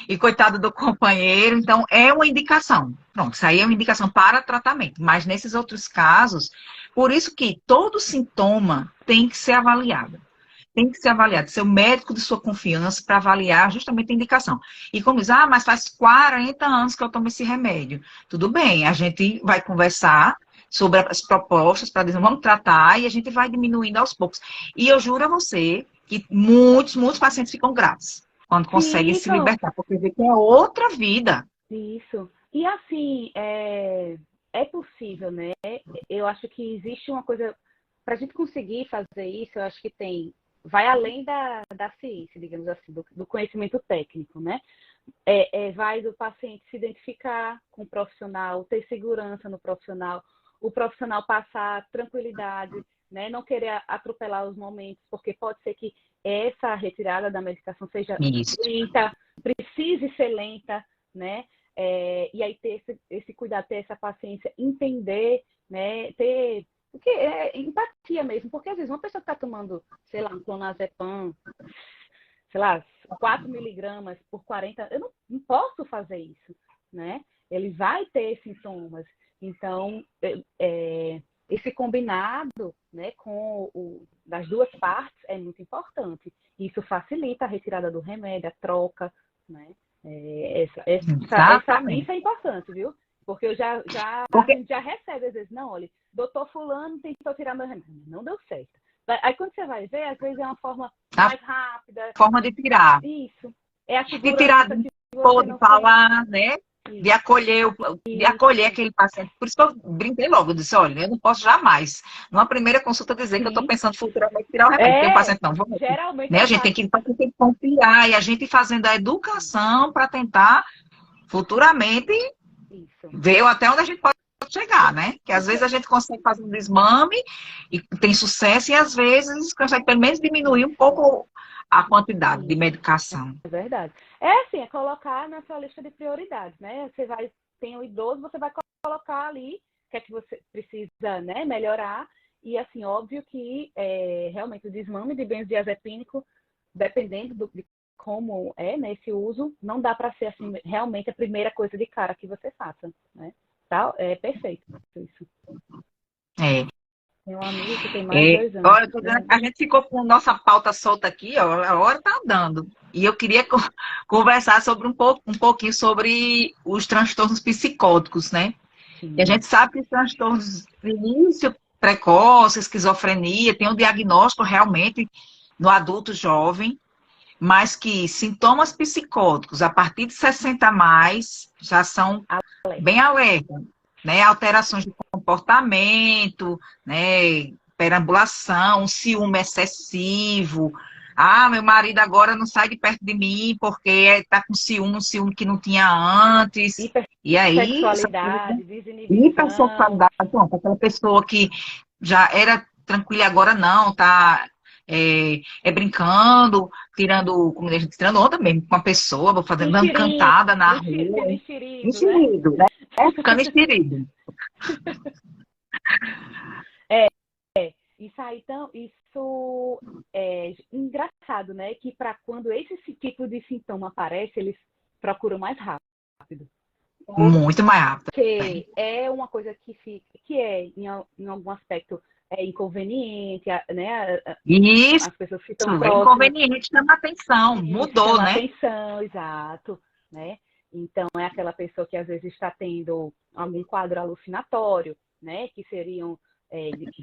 e coitado do companheiro, então é uma indicação. Pronto, isso aí é uma indicação para tratamento, mas nesses outros casos, por isso que todo sintoma tem que ser avaliado. Tem que ser avaliado, ser o médico de sua confiança para avaliar justamente a indicação. E como diz, mas faz 40 anos que eu tomo esse remédio. Tudo bem, a gente vai conversar sobre as propostas para dizer, vamos tratar e a gente vai diminuindo aos poucos. E eu juro a você que muitos pacientes ficam gratos quando conseguem se Ficam. libertar, porque vê que é outra vida. Isso. E assim, é possível, né? Eu acho que existe uma coisa. Para a gente conseguir fazer isso, eu acho que vai além da ciência, digamos assim, do conhecimento técnico, né? Vai do paciente se identificar com o profissional, ter segurança no profissional, o profissional passar tranquilidade, né? Não querer atropelar os momentos, porque pode ser que essa retirada da medicação seja Isso. lenta, precise ser lenta, né? E aí ter esse cuidado, ter essa paciência, entender, né? Ter o que é empatia mesmo, porque às vezes uma pessoa que está tomando, sei lá, um clonazepam, sei lá, 4 miligramas por 40, eu não posso fazer isso, né? Ele vai ter sintomas. Então, esse combinado, né, das duas partes é muito importante. Isso facilita a retirada do remédio, a troca, né? Exatamente. Isso é importante, viu? Porque a Porque gente já recebe, às vezes, não, olha, doutor fulano tentou tirar meu remédio, não deu certo. Aí quando você vai ver, às vezes é uma forma a mais rápida. forma de tirar. Isso. É a De tirar, segurança que você de não sente. falar, né? De Isso. acolher, de acolher Isso. aquele paciente. Por isso que eu brinquei logo, eu disse, olha, eu não posso jamais, numa primeira consulta, dizer que eu estou Sim. pensando futuramente em tirar o remédio. Tem um paciente, não, vamos, Geralmente né? é A o gente tem paciente. que, tem que confiar e a gente fazendo a educação para tentar futuramente Isso. ver até onde a gente pode chegar, né? Que às vezes Porque a gente consegue fazer um desmame e tem sucesso e às vezes consegue pelo menos diminuir um pouco a quantidade de isso medicação. é verdade. É assim, é colocar na sua lista de prioridades, né? Tem o idoso, você vai colocar ali o que é que você precisa, né, melhorar. E assim, óbvio que realmente o desmame de benzodiazepínico, dependendo de como né, esse uso, não dá para ser assim, realmente a primeira coisa de cara que você faça, né? Tá? É perfeito isso. É. Tem um amigo que tem mais de 2 anos. Olha, a gente ficou com nossa pauta solta aqui, ó, a hora está andando. E eu queria conversar sobre um pouquinho sobre os transtornos psicóticos, né? E a Sim. gente sabe que os transtornos de início precoce, esquizofrenia, tem um diagnóstico realmente no adulto jovem, mas que sintomas psicóticos a partir de 60 a mais já são bem alerta, né? Alterações de comportamento, né? Perambulação, um ciúme excessivo. Meu marido agora não sai de perto de mim porque está com ciúme, um ciúme que não tinha antes. E aí, Hipersexualidade, desinibição. hipersexualidade, pronto, aquela pessoa que já era tranquila e agora não, tá brincando, tirando, como a gente tirando onda mesmo com uma pessoa, vou fazendo, dando Enxerido, cantada na sendo rua, enxerido, né? enxerido, né? Ficando enxerido. Isso é engraçado, né? Que para quando esse tipo de sintoma aparece, eles procuram mais rápido. Muito mais rápido. Porque é uma coisa que em algum aspecto é inconveniente, né? Isso, As pessoas que estão é próximas. inconveniente, chama atenção, Isso, mudou, chama né? atenção, exato, né? Então, é aquela pessoa que às vezes está tendo algum quadro alucinatório, né? Que seriam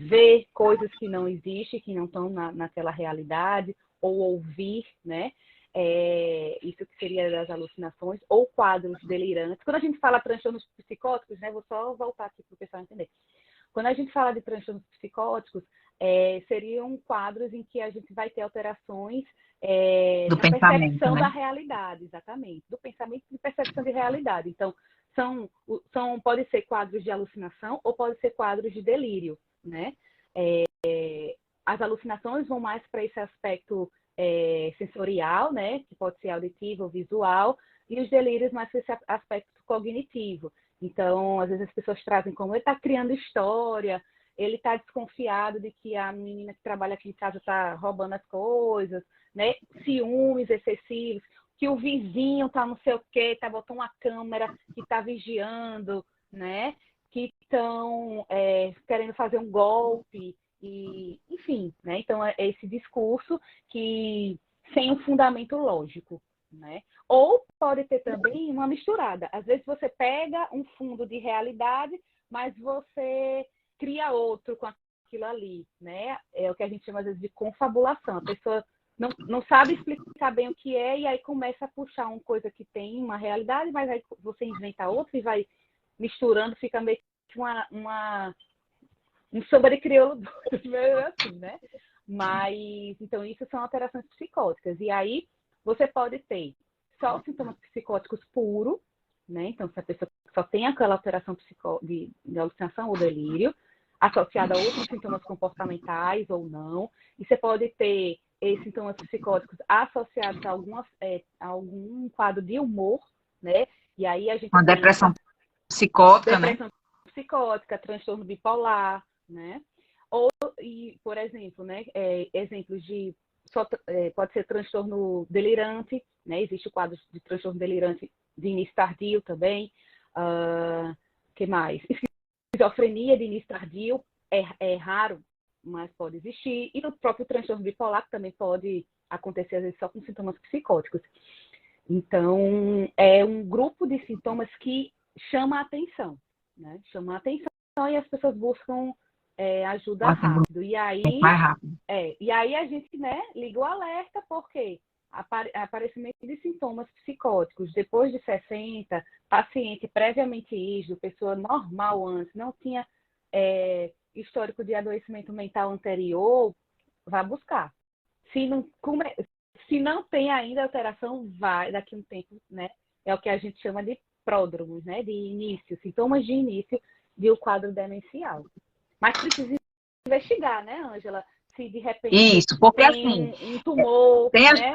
ver coisas que não existem, que não estão naquela realidade, ou ouvir, né? Isso que seria das alucinações, ou quadros delirantes. Quando a gente fala transtornos psicóticos, né? Vou só voltar aqui para o pessoal entender. Quando a gente fala de transtornos psicóticos, seriam quadros em que a gente vai ter alterações Do na pensamento, percepção né? da realidade, exatamente, do pensamento e percepção de realidade. Então, pode ser quadros de alucinação ou pode ser quadros de delírio, né? As alucinações vão mais para esse aspecto sensorial, né? Que pode ser auditivo ou visual, e os delírios mais para esse aspecto cognitivo. Então, às vezes as pessoas trazem como ele está criando história, ele está desconfiado de que a menina que trabalha aqui em casa está roubando as coisas, né? Ciúmes excessivos, que o vizinho está não sei o quê, está botando uma câmera que está vigiando, né? Que estão querendo fazer um golpe, e, enfim, né? Então, é esse discurso que sem um fundamento lógico, né? Ou pode ter também uma misturada. Às vezes você pega um fundo de realidade, mas você cria outro com aquilo ali, né? É o que a gente chama, às vezes, de confabulação. A pessoa não sabe explicar bem o que é, e aí começa a puxar uma coisa que tem uma realidade, mas aí você inventa outra e vai misturando, fica meio que um samba de crioulo assim, né? Mas, então, isso são alterações psicóticas. E aí, você pode ter só os sintomas psicóticos puros, né? Então, se a pessoa só tem aquela alteração de alucinação ou delírio, associada a outros sintomas comportamentais ou não. E você pode ter sintomas psicóticos associados a algum quadro de humor, né? E aí a gente Uma tem depressão psicótica, né? depressão psicótica, transtorno bipolar, né? Ou, por exemplo, né? Exemplos de pode ser transtorno delirante, né? Existe o quadro de transtorno delirante de início tardio também. Que mais? Esquizofrenia de início tardio é raro, mas pode existir. E o próprio transtorno bipolar que também pode acontecer, às vezes, só com sintomas psicóticos. Então, é um grupo de sintomas que chama a atenção, né? Chama a atenção e as pessoas buscam ajuda rápido. E aí, mais rápido. E aí a gente, né, liga o alerta, porque aparecimento de sintomas psicóticos depois de 60, paciente previamente rígido, pessoa normal antes, não tinha histórico de adoecimento mental anterior, vá buscar. Se não tem ainda alteração, vai daqui a um tempo, né? É o que a gente chama de pródromos, né? De início, sintomas de início de um quadro demencial. Mas precisa investigar, né, Ângela? Se de repente Isso, porque tem assim, um tumor, tem né?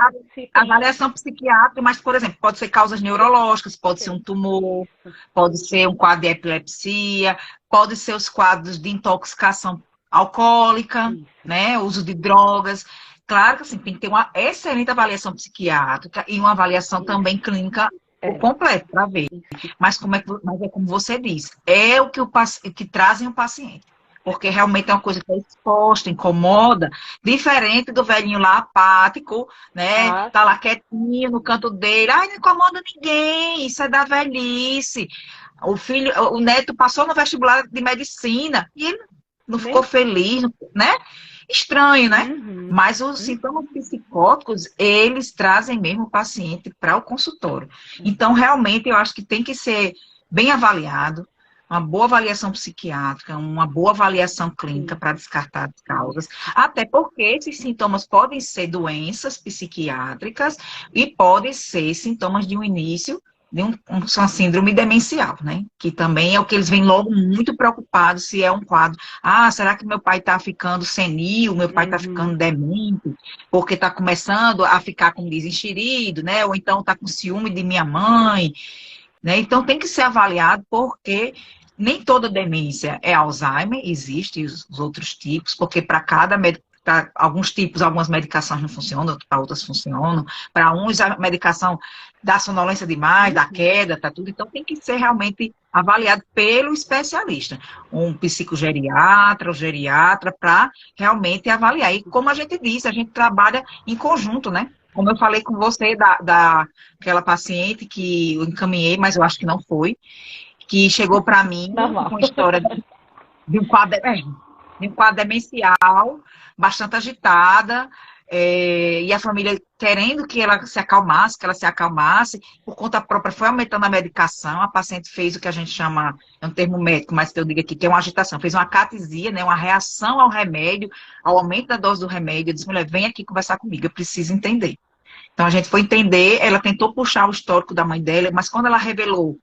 a avaliação psiquiátrica, mas, por exemplo, pode ser causas neurológicas, pode ser um tumor, pode ser um quadro de epilepsia, pode ser os quadros de intoxicação alcoólica, né? Uso de drogas. Claro que assim, tem que ter uma excelente avaliação psiquiátrica e uma avaliação também clínica por completo, para ver. Mas mas é como você disse, é o que trazem o paciente. Porque realmente é uma coisa que é exposta, incomoda, diferente do velhinho lá apático, né? Tá lá quietinho no canto dele, ai, não incomoda ninguém, isso é da velhice. O neto passou no vestibular de medicina e ele não ficou feliz, né? Estranho, né? Mas os sintomas psicóticos, eles trazem mesmo o paciente para o consultório. Então, realmente, eu acho que tem que ser bem avaliado, uma boa avaliação psiquiátrica, uma boa avaliação clínica para descartar as causas, até porque esses sintomas podem ser doenças psiquiátricas e podem ser sintomas de um início de uma síndrome demencial, né? Que também é o que eles vêm logo muito preocupados se é um quadro. Ah, será que meu pai está ficando senil, meu pai está ficando demente, porque está começando a ficar, como diz, enxerido, né? Ou então está com ciúme de minha mãe, né? Então tem que ser avaliado porque nem toda demência é Alzheimer, existem os outros tipos, porque para alguns tipos, algumas medicações não funcionam, para outras funcionam. Para uns, a medicação dá sonolência demais, dá queda, tá tudo. Então, tem que ser realmente avaliado pelo especialista. Um psicogeriatra, ou geriatra, para realmente avaliar. E, como a gente disse, a gente trabalha em conjunto, né? Como eu falei com você daquela paciente que eu encaminhei, mas eu acho que não foi, que chegou para mim com história de um quadro demencial, bastante agitada, e a família querendo que ela se acalmasse, por conta própria foi aumentando a medicação, a paciente fez o que a gente chama, é um termo médico, mas que eu digo aqui, que é uma agitação, fez uma catesia, né, uma reação ao remédio, ao aumento da dose do remédio. Eu disse, mulher, vem aqui conversar comigo, eu preciso entender. Então a gente foi entender, ela tentou puxar o histórico da mãe dela, mas quando ela revelou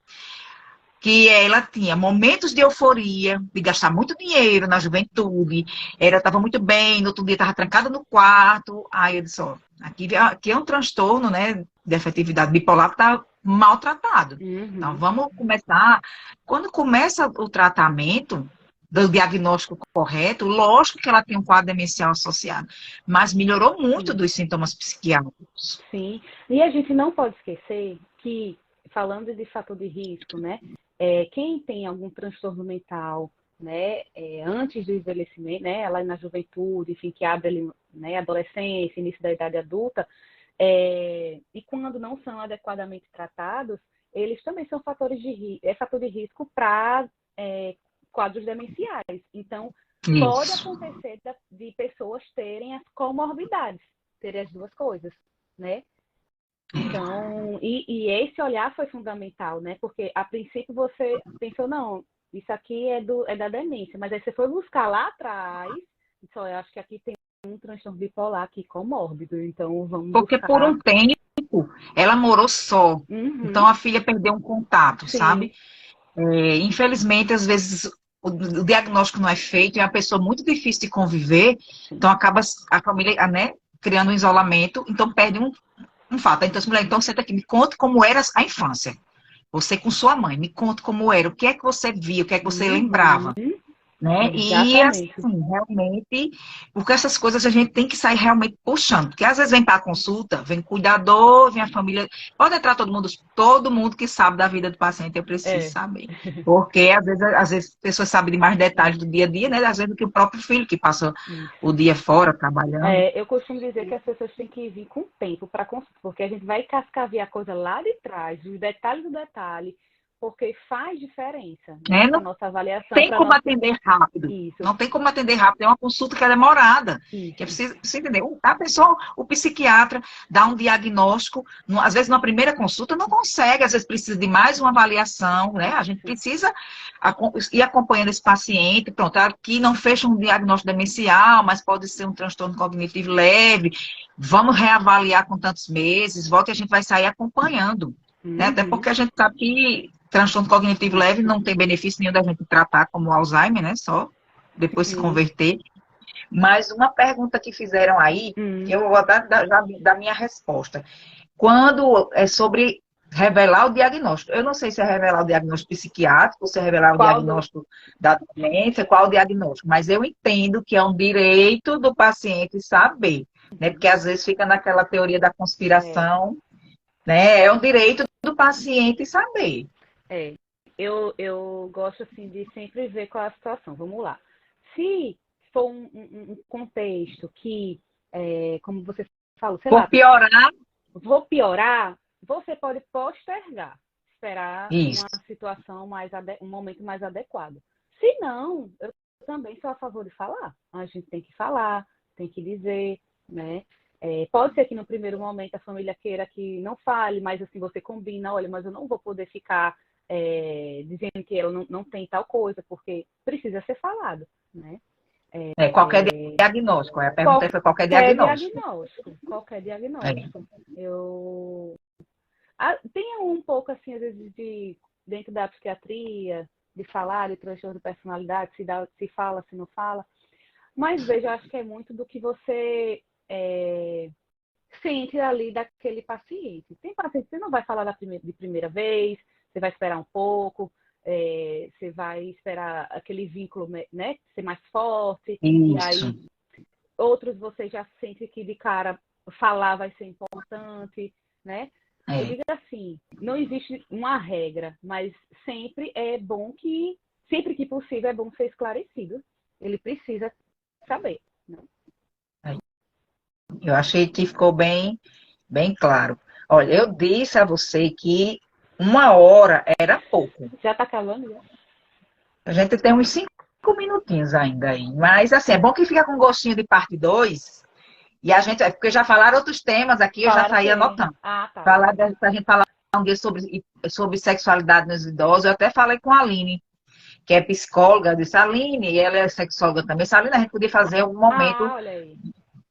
que ela tinha momentos de euforia, de gastar muito dinheiro na juventude, ela estava muito bem, no outro dia estava trancada no quarto, aí eu disse, ó, aqui é um transtorno, né, de afetividade bipolar que está maltratado. Então, vamos começar, quando começa o tratamento, do diagnóstico correto, lógico que ela tem um quadro demencial associado, mas melhorou muito Sim. dos sintomas psiquiátricos. Sim, e a gente não pode esquecer que, falando de fator de risco, né, quem tem algum transtorno mental, né, antes do envelhecimento, né, lá na juventude, enfim, que abre ali, né, adolescência, início da idade adulta, e quando não são adequadamente tratados, eles também são fator de risco para quadros demenciais. Então, pode Isso. acontecer de pessoas terem as comorbidades, terem as duas coisas, né? Então, e esse olhar foi fundamental, né? Porque a princípio você pensou, não, isso aqui é da demência, mas aí você foi buscar lá atrás, e só eu acho que aqui tem um transtorno bipolar aqui comórbido, então vamos Porque por buscar. um tempo ela morou só. Uhum, Então a filha perdeu um contato, sim, sabe? Infelizmente, às vezes o diagnóstico não é feito, é uma pessoa muito difícil de conviver, então acaba a família, né, criando um isolamento, então perde um fato. Então, mulher, então senta aqui, me conta como era a infância. Você com sua mãe, me conta como era, o que é que você via, o que é que você uhum, lembrava. Né? E exatamente. assim, realmente, porque essas coisas a gente tem que sair realmente puxando, porque às vezes vem para a consulta, vem cuidador, vem a família, pode entrar todo mundo que sabe da vida do paciente, eu preciso É. saber. Porque às vezes pessoas sabem de mais detalhes do dia a dia, né? Às vezes do que o próprio filho que passa o Isso. dia fora trabalhando. Eu costumo dizer que as pessoas têm que vir com tempo para consulta, porque a gente vai cascavear a coisa lá de trás, os detalhes do detalhe, porque faz diferença, né, Né? para Não nossa avaliação, tem para como nosso. atender rápido. Isso, Não tem como atender rápido. É uma consulta que é demorada. Que é isso. preciso, você entender. A pessoa, o psiquiatra, dá um diagnóstico. Às vezes, na primeira consulta, não consegue. Às vezes, precisa de mais uma avaliação. Né? A gente precisa ir acompanhando esse paciente. Pronto, aqui não fecha um diagnóstico demencial, mas pode ser um transtorno cognitivo leve. Vamos reavaliar com tantos meses. Volta e a gente vai sair acompanhando. Né? Até Uhum, porque a gente sabe que transtorno cognitivo leve não tem benefício nenhum da gente tratar como Alzheimer, né? Só depois se sim. converter. Mas uma pergunta que fizeram aí, que Hum. eu vou dar minha resposta. Quando é sobre revelar o diagnóstico. Eu não sei se é revelar o diagnóstico psiquiátrico, ou se é revelar o Qual do. diagnóstico da demência, qual o diagnóstico. Mas eu entendo que é um direito do paciente saber, né? Porque às vezes fica naquela teoria da É, conspiração, né? É um direito do paciente saber. é. Eu gosto assim de sempre ver qual é a situação. Vamos lá. Se for um contexto que, como você falou, sei Por lá, piorar, vou piorar, você pode postergar, esperar uma isso. situação um momento mais adequado. Se não, eu também sou a favor de falar. A gente tem que falar, tem que dizer, né? Pode ser que no primeiro momento a família queira que não fale, mas assim você combina, olha, mas eu não vou poder ficar dizendo que ela não tem tal coisa, porque precisa ser falado, né? Qualquer diagnóstico. A pergunta foi qualquer Qualquer diagnóstico. diagnóstico, qualquer É. diagnóstico. Tem um pouco, assim, às vezes, dentro da psiquiatria, de falar de transtorno de personalidade, se fala, se não fala. Mas, veja, eu acho que é muito do que você sente ali daquele paciente. Tem paciente que você não vai falar de primeira vez, você vai esperar um pouco, você vai esperar aquele vínculo, né, ser mais forte, e Isso. aí outros você já sente que de cara falar vai ser importante, né? Eu É. digo assim, não existe uma regra, mas sempre que possível é bom ser esclarecido. Ele precisa saber, né? Eu achei que ficou bem claro. Olha, eu disse a você que 1 hora era pouco. Já tá acabando, já? A gente tem uns 5 minutinhos ainda aí. Mas, assim, é bom que fica com gostinho de parte 2. E a gente, porque já falaram outros temas aqui, eu já Falaram o saí quê? anotando. Ah, tá. Falar pra gente falar um dia sobre sexualidade nos idosos. Eu até falei com a Aline, que é psicóloga. Eu disse, Aline, e ela é sexóloga também. Disse, Aline, a gente podia fazer um Ah, momento olha aí.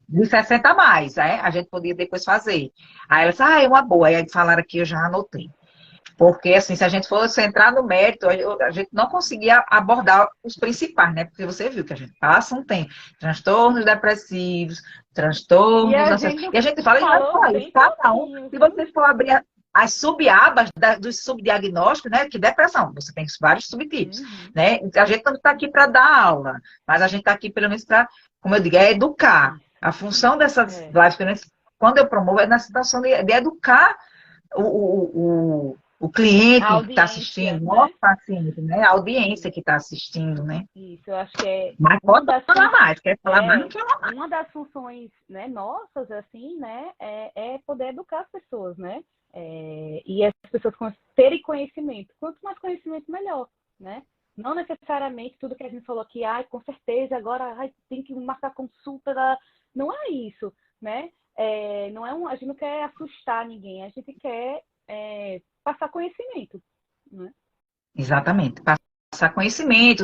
de 60 a mais, né? A gente podia depois fazer. Aí ela disse, é uma boa. Aí falaram aqui, eu já anotei. Porque, assim, se a gente fosse entrar no mérito, a gente não conseguia abordar os principais, né? Porque você viu que a gente passa um tempo. Transtornos depressivos, E transtornos a ansiosos. gente E a gente fala, e não é falou só isso, bem cada um. pouquinho, Se viu? você for abrir as subabas dos subdiagnósticos, né? Que depressão, você tem vários subtipos, né? A gente não está aqui para dar aula, mas a gente está aqui, pelo menos, para, como eu digo, é educar. A função dessas lives, quando eu promovo, é na situação de educar o cliente que está assistindo, o nosso paciente, né? A audiência que está assistindo, né? Isso, eu acho que é mas pode falar mais, quer falar mais, não quer falar mais. Uma das funções, né, nossas, assim, né, é poder educar as pessoas, né? E as pessoas terem conhecimento. Quanto mais conhecimento, melhor, né? Não necessariamente tudo que a gente falou aqui, com certeza, agora tem que marcar consulta. Não é isso, né? A gente não quer assustar ninguém, a gente quer passar conhecimento, né? Exatamente. Passar conhecimento,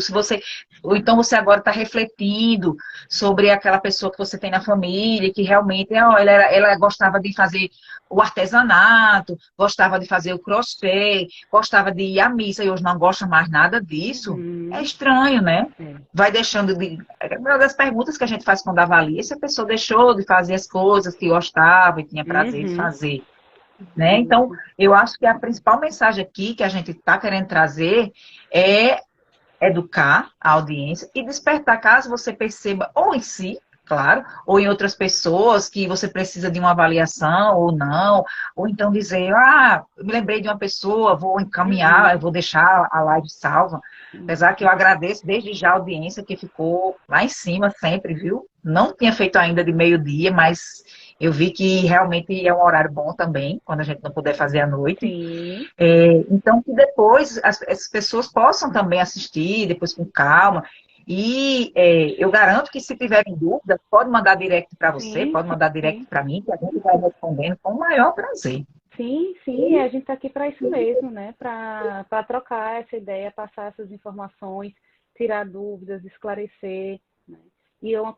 ou então você agora está refletindo sobre aquela pessoa que você tem na família, que realmente ela gostava de fazer o artesanato, gostava de fazer o crochê, gostava de ir à missa e hoje não gosta mais nada disso. É estranho, né? Vai deixando de. Uma das perguntas que a gente faz quando avalia, se a pessoa deixou de fazer as coisas que gostava e tinha prazer de fazer. Né? Então, eu acho que a principal mensagem aqui que a gente está querendo trazer é educar a audiência e despertar, caso você perceba, ou em si, claro, ou em outras pessoas, que você precisa de uma avaliação ou não, ou então dizer, me lembrei de uma pessoa, vou encaminhar, eu vou deixar a live salva. Apesar que eu agradeço desde já a audiência que ficou lá em cima sempre, viu? Não tinha feito ainda de meio-dia, mas eu vi que realmente é um horário bom também, quando a gente não puder fazer à noite. Sim. Então, que depois as pessoas possam também assistir, depois com calma. E eu garanto que se tiverem dúvidas, pode mandar direct para você, pode mandar direct para mim, que a gente vai respondendo com o maior prazer. Sim, a gente está aqui para isso mesmo, né? Para trocar essa ideia, passar essas informações, tirar dúvidas, esclarecer. Né? E uma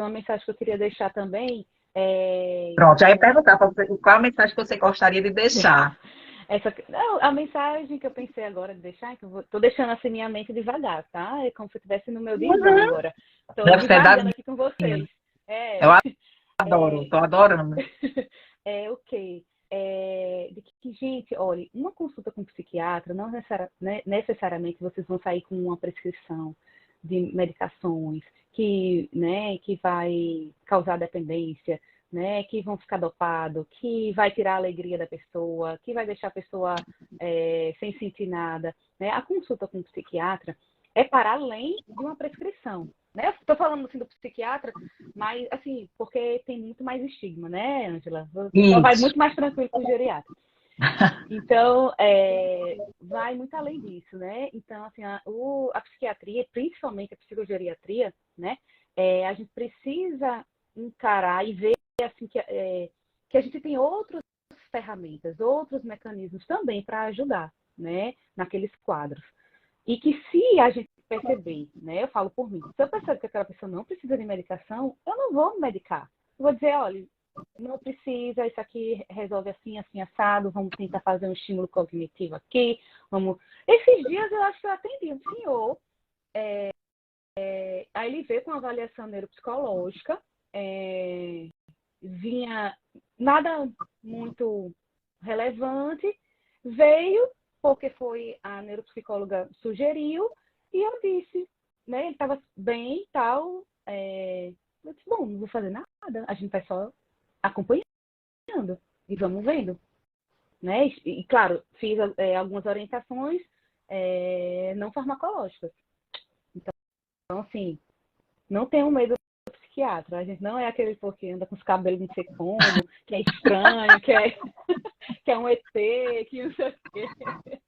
mensagem que eu queria deixar também Pronto, já ia perguntar para você qual a mensagem que você gostaria de deixar. A mensagem que eu pensei agora de deixar, que eu tô deixando assim minha mente devagar, tá? É como se eu estivesse no meu divã agora. Tô divagando aqui com vocês. Eu adoro, tô adorando. O quê? De que, gente, olha, uma consulta com um psiquiatra, não necessariamente vocês vão sair com uma prescrição de medicações que vai causar dependência, né, que vão ficar dopado, que vai tirar a alegria da pessoa, que vai deixar a pessoa sem sentir nada. Né? A consulta com o psiquiatra é para além de uma prescrição. Né? Estou falando assim do psiquiatra, mas assim, porque tem muito mais estigma, né, Ângela? Então vai muito mais tranquilo com o geriatra. Então, vai muito além disso, né? Então, assim, a psiquiatria, principalmente a psicogeriatria, né? A gente precisa encarar e ver assim, que a gente tem outras ferramentas, outros mecanismos também para ajudar, né? Naqueles quadros. E que se a gente perceber, né? Eu falo por mim, se eu percebo que aquela pessoa não precisa de medicação, eu não vou me medicar. Eu vou dizer, olha, não precisa, isso aqui resolve assim, assim, assado, vamos tentar fazer um estímulo cognitivo aqui, vamos... Esses dias eu acho que eu atendi um senhor, aí ele veio com uma avaliação neuropsicológica, vinha nada muito relevante, veio porque foi a neuropsicóloga sugeriu, e eu disse, né, ele estava bem e tal, eu disse, bom, não vou fazer nada, a gente vai só acompanhando e vamos vendo. Né? E claro, fiz algumas orientações não farmacológicas. Então, assim, não tenham medo do psiquiatra. A gente não é aquele povo que anda com os cabelos não sei como, que é estranho, que é um ET, que não sei o quê.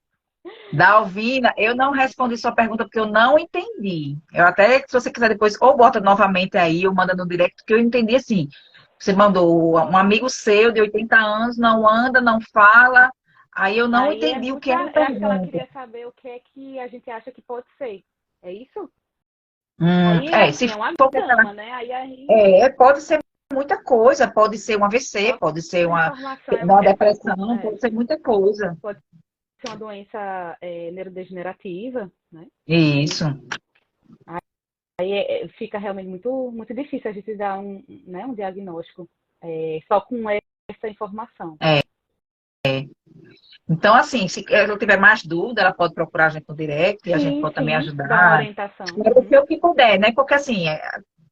Dalvina, eu não respondi sua pergunta porque eu não entendi. Eu até, se você quiser depois, ou bota novamente aí, ou manda no direct, porque eu entendi assim. Você mandou um amigo seu de 80 anos, não anda, não fala. Aí eu não entendi o que era a pergunta. Eu acho que ela queria saber o que é que a gente acha que pode ser. É isso? Aí, se é uma for gama, né? pode ser muita coisa. Pode ser um AVC, pode ser uma depressão, pode ser muita coisa. Pode ser uma doença neurodegenerativa, né? Isso. Aí fica realmente muito, muito difícil a gente dar um diagnóstico só com essa informação. Então, assim, se ela tiver mais dúvida, ela pode procurar a gente no direct e a gente Sim, pode também sim, dá uma ajudar. orientação. O que puder, né? Porque, assim,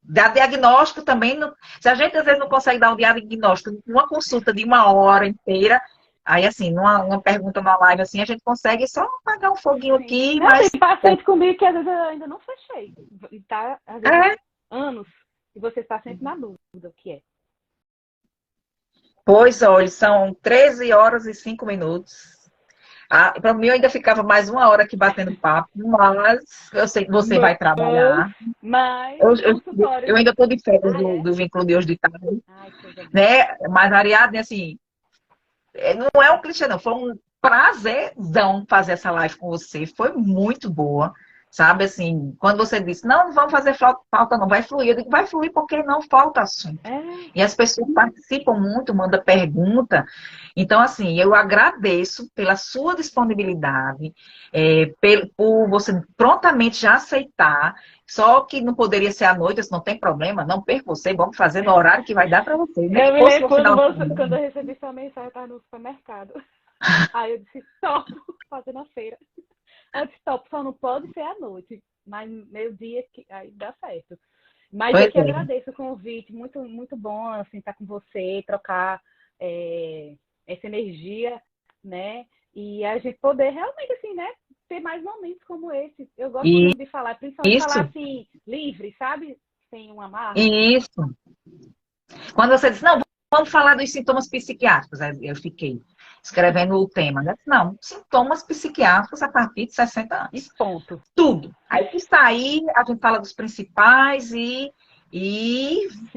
dar diagnóstico também, se a gente às vezes não consegue dar um diagnóstico numa consulta de 1 hora inteira, aí, assim, numa pergunta na live, assim, a gente consegue só apagar um foguinho Sim. aqui, Não, mas... tem paciente comigo que às vezes eu ainda não fechei. E tá, às vezes, É, anos. E você está sempre na dúvida o que é. pois, olha, são 13 horas e 5 minutos. Para mim, eu ainda ficava mais 1 hora aqui batendo papo, mas eu sei que você vai trabalhar. Mas Eu, o eu, consultório. eu ainda estou de férias Ah, é? do vínculo de hoje de tarde, Ai, que coisa boa. né? Mas, Ariadne, assim, não é um clichê, não. Foi um prazerzão fazer essa live com você. Foi muito boa. Sabe, assim, quando você disse, não vamos fazer falta, não, vai fluir. Eu digo, vai fluir porque não falta assunto. É. E as pessoas participam muito, mandam pergunta. Então, assim, eu agradeço pela sua disponibilidade, por você prontamente já aceitar. Só que não poderia ser à noite, isso não tem problema, não perca você, vamos fazer no horário que vai dar para você. Nem Eu que me fosse lembro no final de quando semana. eu recebi sua mensagem, eu estava no supermercado. Aí eu disse, stop, fazendo a feira. Eu disse, stop, só não pode ser à noite. Mas meio dia, aí dá certo. Mas eu Pois que é. agradeço o convite, muito, muito bom, assim, estar com você, trocar essa energia, né? E a gente poder realmente, assim, né? Ter mais momentos como esse. Eu gosto E muito de falar, principalmente falar isso, assim, livre, sabe? Sem uma amarra. isso. Quando você disse, não, vamos falar dos sintomas psiquiátricos, aí eu fiquei escrevendo o tema, né? Não, sintomas psiquiátricos a partir de 60 E anos. ponto. Tudo. Aí que sair, a gente fala dos principais e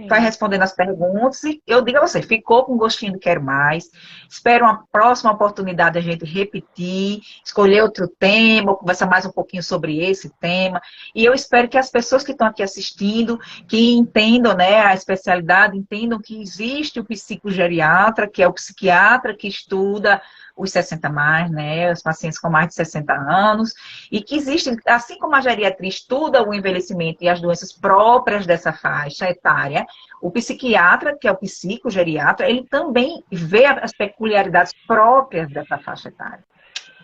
vai Sim. respondendo as perguntas. E eu digo a você, ficou com gostinho do quero mais. Espero uma próxima oportunidade a gente repetir, escolher outro tema, conversar mais um pouquinho sobre esse tema. E eu espero que as pessoas que estão aqui assistindo, que entendam, né, a especialidade, entendam que existe o psicogeriatra, que é o psiquiatra que estuda os 60 mais, né, os pacientes com mais de 60 anos, e que existem, assim como a geriatria estuda o envelhecimento e as doenças próprias dessa faixa etária, o psiquiatra, que é o psicogeriatra, ele também vê as peculiaridades próprias dessa faixa etária.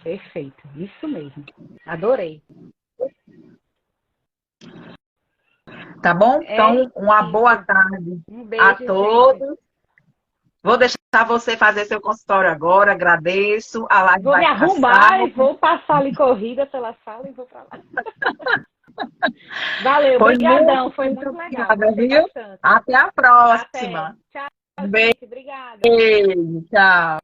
Perfeito. Isso mesmo. Adorei. Tá bom? É Então, uma boa isso. tarde Um a beijo, gente. todos. Vou deixar você fazer seu consultório agora, agradeço. A live Vou me vai ficar arrumar e salva. vou passar ali corrida pela sala e vou para lá. Valeu, Foi brigadão, foi muito muito legal, obrigada, gostei viu? bastante. Até a Até. próxima. Tchau, Um gente, obrigada. beijo, tchau.